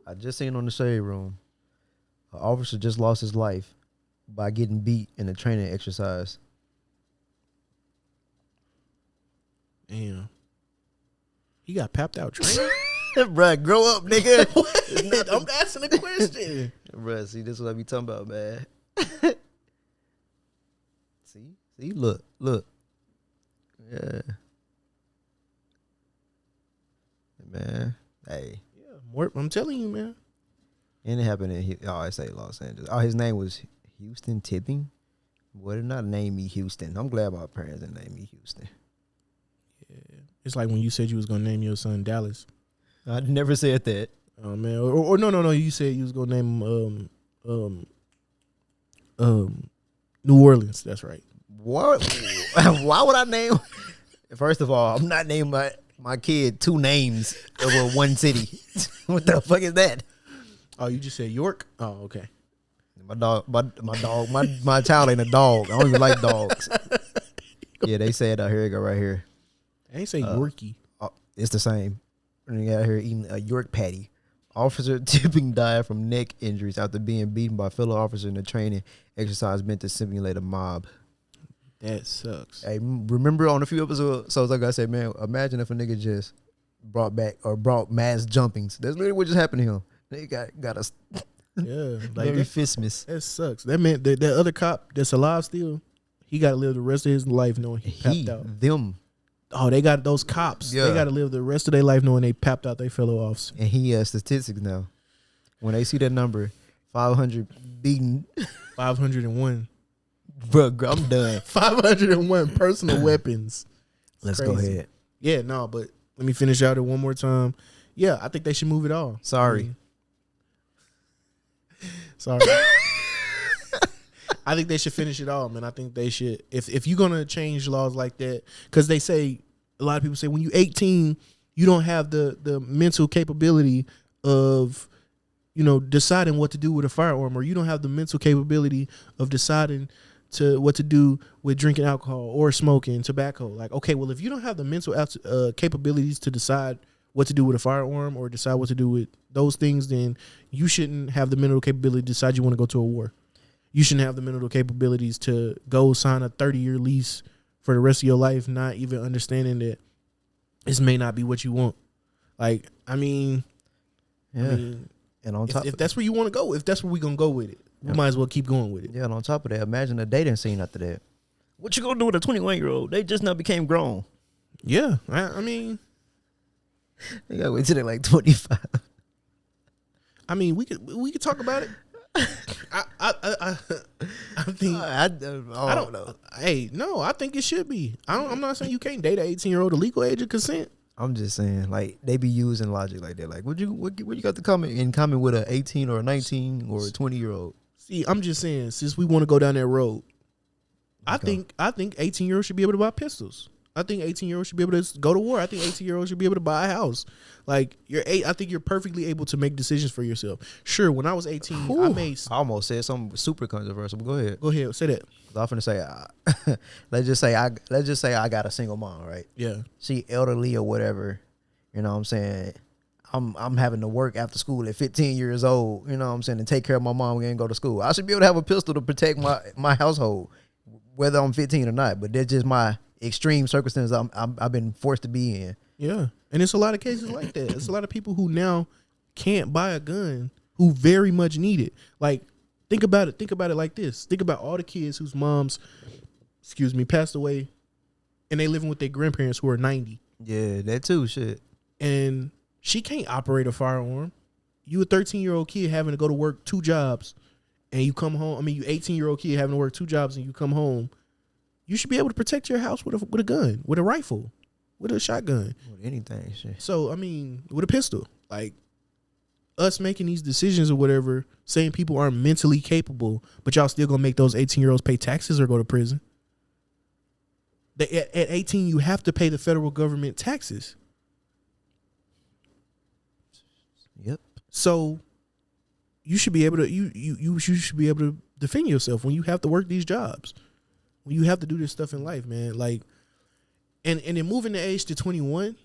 B: I just seen on the Shade Room, an officer just lost his life by getting beat in a training exercise.
C: Damn, he got papped out training.
B: Bruh, grow up, nigga.
C: I'm asking a question.
B: Bruh, see, this is what I be talking about, man. See, look. Yeah. Man, hey.
C: Yeah, more, I'm telling you, man.
B: And it happened in, I say Los Angeles. Oh, his name was Houston Tipping. Boy, did not name me Houston. I'm glad my parents didn't name me Houston.
C: Yeah, it's like when you said you was gonna name your son Dallas.
B: I never said that.
C: Oh man, or no, you said you was gonna name him New Orleans. That's right.
B: What? Why would I name? First of all, I'm not naming my kid two names over one city. What the fuck is that?
C: Oh, you just said York? Oh, okay.
B: My child ain't a dog. I don't even like dogs. Yeah, they say it out here. It go right here.
C: I ain't say Yorkie.
B: It's the same. And you out here eating a York patty. Officer Tipping died from neck injuries after being beaten by fellow officers in a training exercise meant to simulate a mob.
C: That sucks.
B: Hey, remember on a few episodes, like I said, man, imagine if a nigga just brought mass jumpings. That's literally what just happened to him. They got us.
C: Yeah,
B: Like
C: like
B: Fistmas.
C: that sucks. That meant that other cop that's alive still, he got to live the rest of his life knowing he papped out.
B: Them.
C: Oh, they got those cops.
B: Yeah.
C: They got to live the rest of their life knowing they papped out their fellow officers.
B: And he has statistics now. When they see that number, 500 beaten.
C: 501.
B: Bro, I'm done.
C: 501 personal weapons.
B: Let's
C: Crazy.
B: go ahead.
C: Yeah, no, but let me finish out it one more time. Yeah, I think they should move it all.
B: Sorry.
C: Sorry. I think they should finish it all, man. I think they should. If you're gonna change laws like that, because they say a lot of people say when you 18, you don't have the mental capability of, deciding what to do with a firearm, or you don't have the mental capability of deciding what to do with drinking alcohol or smoking tobacco. Like, okay, well, if you don't have the mental capabilities to decide what to do with a firearm or decide what to do with those things, then you shouldn't have the mental capability to decide you want to go to a war. You shouldn't have the mental capabilities to go sign a 30-year lease for the rest of your life, not even understanding that this may not be what you want. Like, I mean,
B: And on top,
C: if that's where you want to go, if that's where we're going to go with it, we might as well keep going with it.
B: and on top of that, imagine the dating scene after that. What you gonna do with a 21-year-old? They just now became grown.
C: Yeah, I mean,
B: They gotta wait till they're like 25.
C: we could talk about it. I think
B: I don't know.
C: Hey, no, I think it should be. I'm not saying you can't date an 18-year-old. The legal age of consent.
B: I'm just saying, like, they be using logic like that. Like, what you got to come in common with a 18 or a 19 or a 20-year-old?
C: See, I'm just saying, since we want to go down that road, I think 18-year-olds should be able to buy pistols. I think 18-year-olds should be able to go to war. I think 18-year-olds should be able to buy a house. Like, I think you're perfectly able to make decisions for yourself. Sure, when I was 18, I
B: almost said something super controversial. But go ahead.
C: Go ahead, say that.
B: I'm finna say, let's just say I got a single mom, right?
C: Yeah.
B: She elderly or whatever. You know what I'm saying? I'm having to work after school at 15 years old. You know what I'm saying? And take care of my mom and go to school. I should be able to have a pistol to protect my household, whether I'm 15 or not. But that's just my extreme circumstances I've been forced to be in.
C: Yeah, and it's a lot of cases like that. It's a lot of people who now can't buy a gun who very much need it. Like, think about it. Think about it like this. Think about all the kids whose moms, passed away, and they living with their grandparents who are 90.
B: Yeah, that too. Shit.
C: And she can't operate a firearm. You a 13-year-old kid having to go to work 2 jobs, and you come home. You 18-year-old kid having to work 2 jobs, and you come home. You should be able to protect your house with a gun, with a rifle, with a shotgun,
B: with anything. Shit.
C: So with a pistol. Like, us making these decisions or whatever, saying people aren't mentally capable, but y'all still gonna make those 18-year-olds pay taxes or go to prison. At 18, you have to pay the federal government taxes.
B: Yep.
C: So you should be able to you should be able to defend yourself when you have to work these jobs. When you have to do this stuff in life, man. Like, and then moving the age to 21,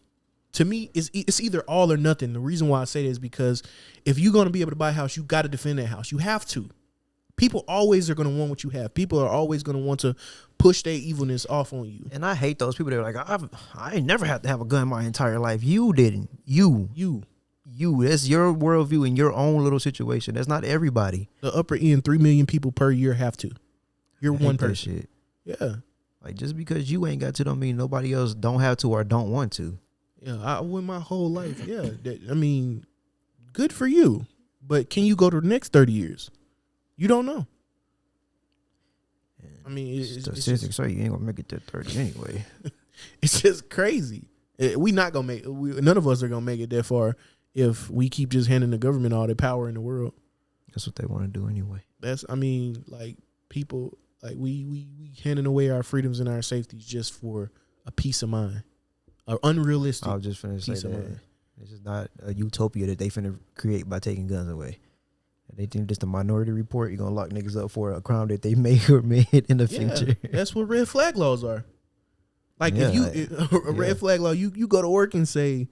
C: to me, it's either all or nothing. The reason why I say that is because if you're going to be able to buy a house, you got to defend that house. You have to. People always are going to want what you have. People are always going to want to push their evilness off on you.
B: And I hate those people that are like, I ain't never had to have a gun my entire life. You didn't. You. That's your worldview in your own little situation. That's not everybody.
C: The upper end, 3 million people per year have to. You're one person.
B: Shit.
C: Yeah.
B: Like, just because you ain't got to don't mean nobody else don't have to or don't want to.
C: Yeah, I went my whole life. Yeah. Good for you. But can you go to the next 30 years? You don't know.
B: Statistics say you ain't gonna make it to 30 anyway.
C: It's just crazy. We not gonna make. None of us are gonna make it that far if we keep just handing the government all the power in the world.
B: That's what they want to do anyway.
C: People like we handing away our freedoms and our safeties just for a peace of mind, an unrealistic.
B: I was just finna say that. This is not a utopia that they finna create by taking guns away. They think just a Minority Report. You're gonna lock niggas up for a crime that they may or may in the future.
C: That's what red flag laws are. Like, if red flag law, you go to work and say,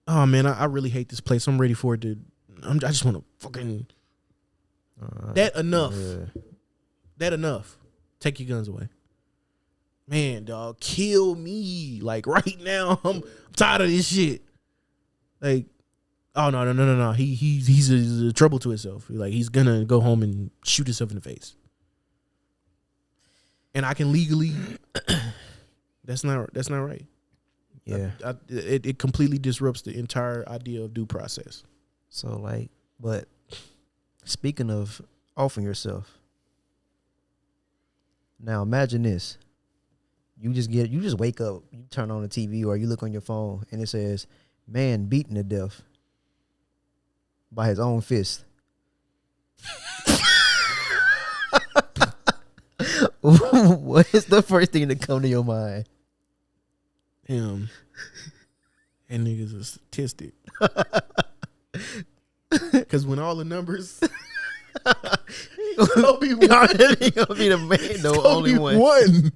C: "Oh man, I really hate this place. I'm ready for it to. I just want to fucking." That enough. Yeah. That enough. Take your guns away. Man, dog, kill me. Like, right now, I'm tired of this shit. Like, oh no. He's a trouble to himself. Like, he's gonna go home and shoot himself in the face. And I can legally. That's not right.
B: Yeah,
C: it completely disrupts the entire idea of due process.
B: So, like, but Speaking of offing yourself, now imagine this. You just wake up, you turn on the TV or you look on your phone and it says, man beaten to death by his own fist. What is the first thing that come to your mind?
C: Him. And niggas a statistic. Because when all the numbers,
B: Gonna be the man, the only one.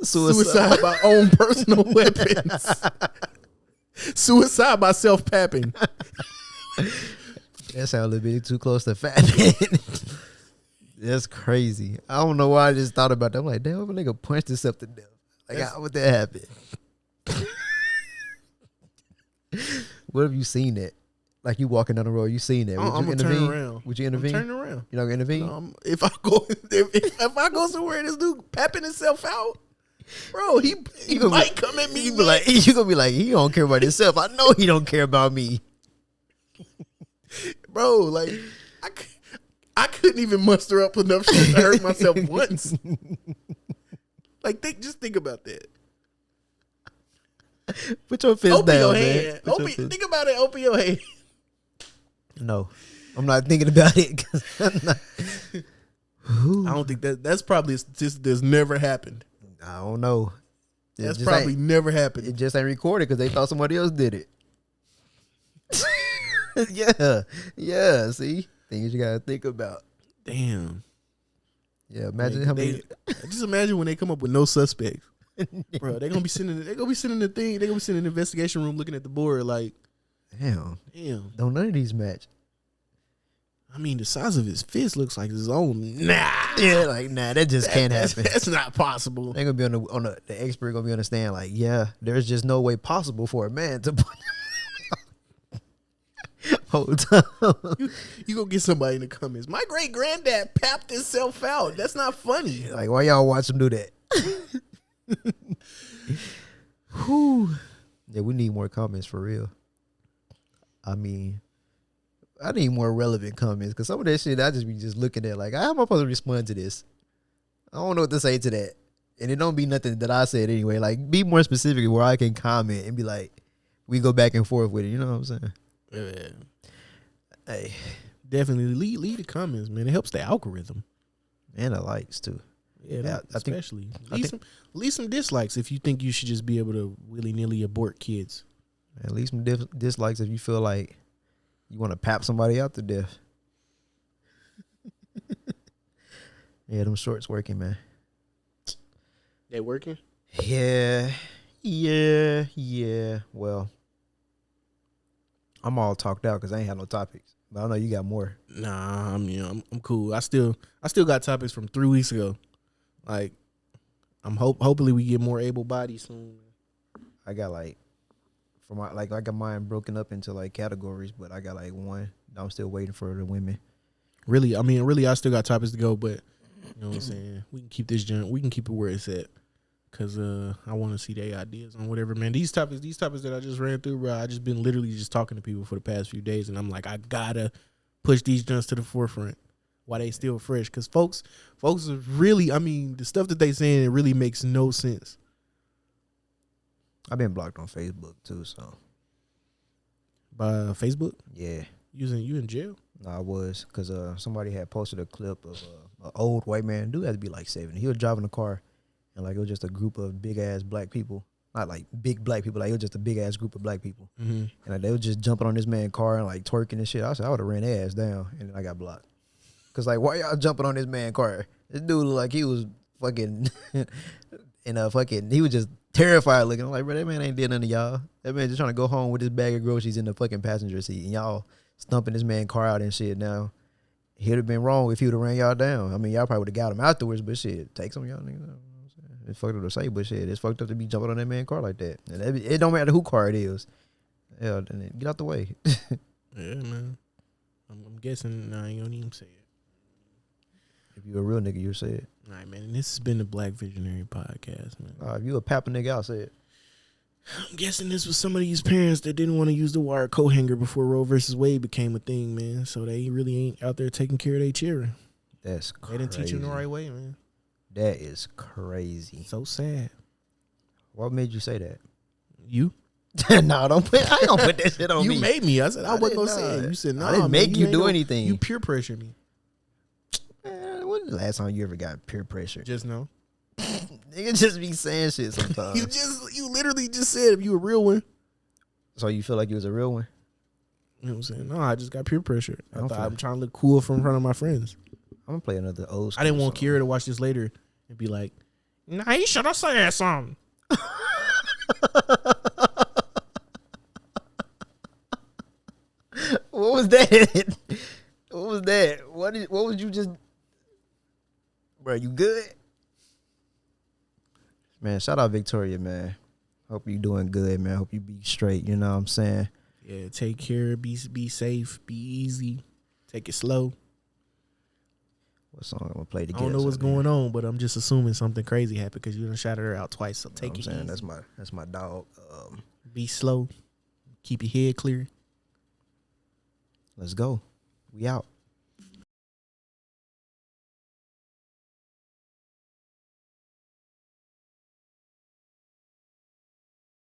C: Suicide by own personal weapons. Suicide by self-papping.
B: That sounds a little bit too close to fat man. That's crazy. I don't know why I just thought about that. I'm like, damn, if a nigga punched himself to death. Like, how would that happen? What have you seen that? Like, you walking down the road, you seen that. Would you intervene?
C: Turn around.
B: Would you intervene?
C: Turn around.
B: You not gonna intervene?
C: If I go somewhere and this dude papping himself out, bro, he might come at me.
B: You gonna be like, he don't care about himself. I know he don't care about me.
C: Bro, like, I couldn't even muster up enough shit to hurt myself once. Like, just think about that.
B: Put your fist
C: Open
B: down,
C: your
B: man.
C: hand. Think about it. Open your hand.
B: No, I'm not thinking about it.
C: I don't think that's probably a statistic that's never happened.
B: I don't know.
C: That's probably never happened.
B: It just ain't recorded because they thought somebody else did it. Yeah. See, things you gotta think about.
C: Damn.
B: Yeah, imagine how many.
C: Just imagine when they come up with no suspects, bro. They're gonna be sitting the thing. They're gonna be sitting in the investigation room looking at the board like,
B: damn. Don't none of these match.
C: I mean, the size of his fist looks like his own. Nah.
B: Yeah, like that just can't happen.
C: That's not possible.
B: They're gonna be on the expert gonna be on the stand like, yeah, there's just no way possible for a man to. Hold on.
C: You go get somebody in the comments. My great granddad papped himself out. That's not funny.
B: Like, why y'all watch him do that? Whew. Yeah, we need more comments for real. I mean, I need more relevant comments because some of that shit I just be just looking at like, how am I supposed to respond to this? I don't know what to say to that. And it don't be nothing that I said anyway. Like, be more specific where I can comment and be like, we go back and forth with it. You know what I'm saying?
C: Yeah.
B: Hey,
C: definitely lead the comments, man. It helps the algorithm
B: and the likes too.
C: Yeah, especially leave some dislikes if you think you should just be able to willy nilly abort kids.
B: At least some dislikes if you feel like you want to pap somebody out to death. Yeah, them shorts working, man.
C: They working?
B: Yeah. Well, I'm all talked out because I ain't had no topics. But I know you got more.
C: Nah, I mean, I'm cool. I still got topics from 3 weeks ago. Like, hopefully we get more able bodies soon.
B: I got I got mine broken up into like categories, but I got like one. I'm still waiting for the women.
C: Really, I still got topics to go, but you know what I'm saying? We can keep this junk. We can keep it where it's at. Cause I want to see their ideas on whatever, man. These topics that I just ran through, bro. I just been literally just talking to people for the past few days, and I'm like, I gotta push these junks to the forefront while they still fresh. Cause folks are really, I mean, the stuff that they saying, it really makes no sense.
B: I've been blocked on Facebook too, so.
C: By Facebook?
B: Yeah.
C: You in jail?
B: No, I was, cause somebody had posted a clip of an old white man. Dude had to be like 70. He was driving a car. And like it was just a group of big ass black people, not like big black people. Like it was just a big ass group of black people, and like, they was just jumping on this man's car and like twerking and shit. I said I would have ran their ass down, and then I got blocked. Cause like, why y'all jumping on this man's car? This dude looked like he was fucking, he was just terrified looking. I'm like, bro, that man ain't did nothing to y'all. That man just trying to go home with his bag of groceries in the fucking passenger seat, and y'all stumping this man's car out and shit. Now he'd have been wrong if he would have ran y'all down. I mean, y'all probably would have got him afterwards, but shit, take some of y'all niggas. It's fucked up to say, but shit, it's fucked up to be jumping on that man's car like that. And it don't matter who car it is. Yeah, then get out the way.
C: Yeah, man. I'm guessing I ain't gonna even say it.
B: If you a real nigga, you'll say it.
C: All right, man. And this has been the Black Visionary Podcast, man.
B: If you a papa nigga, I'll say it.
C: I'm guessing this was some of these parents that didn't want to use the wire coat hanger before Roe versus Wade became a thing, man. So they really ain't out there taking care of their children.
B: That's crazy.
C: They didn't teach them the right way, man.
B: That is crazy.
C: So sad.
B: What made you say that?
C: You?
B: No, don't put. I ain't gonna put that shit on
C: You
B: me.
C: made me. I said I wasn't gonna
B: didn't,
C: say it.
B: nah.
C: You said no.
B: I didn't make you do anything.
C: You peer pressure me.
B: Man, when the last time you ever got peer pressure?
C: Just no.
B: Niggas just be saying shit sometimes.
C: You literally just said if you a real one.
B: So you feel like you was a real one?
C: You know what I'm saying? No, I just got peer pressure. I
B: I'm
C: thought
B: fine.
C: I'm trying to look cool from in front of my friends.
B: I'm gonna play another old school
C: I didn't want
B: song.
C: Kira to watch this later and be like, "Nah, you should have said something."
B: What was that? What was that? What was you just? Bro, you good? Man, shout out Victoria, man. Hope you doing good, man. Hope you be straight. You know what I'm saying?
C: Yeah, take care. Be safe. Be easy. Take it slow.
B: What song I'm gonna play
C: I
B: together?
C: don't know what's going on, but I'm just assuming something crazy happened because you done shouted her out twice. So take it easy.
B: That's my dog.
C: Be slow. Keep your head clear.
B: Let's go. We out.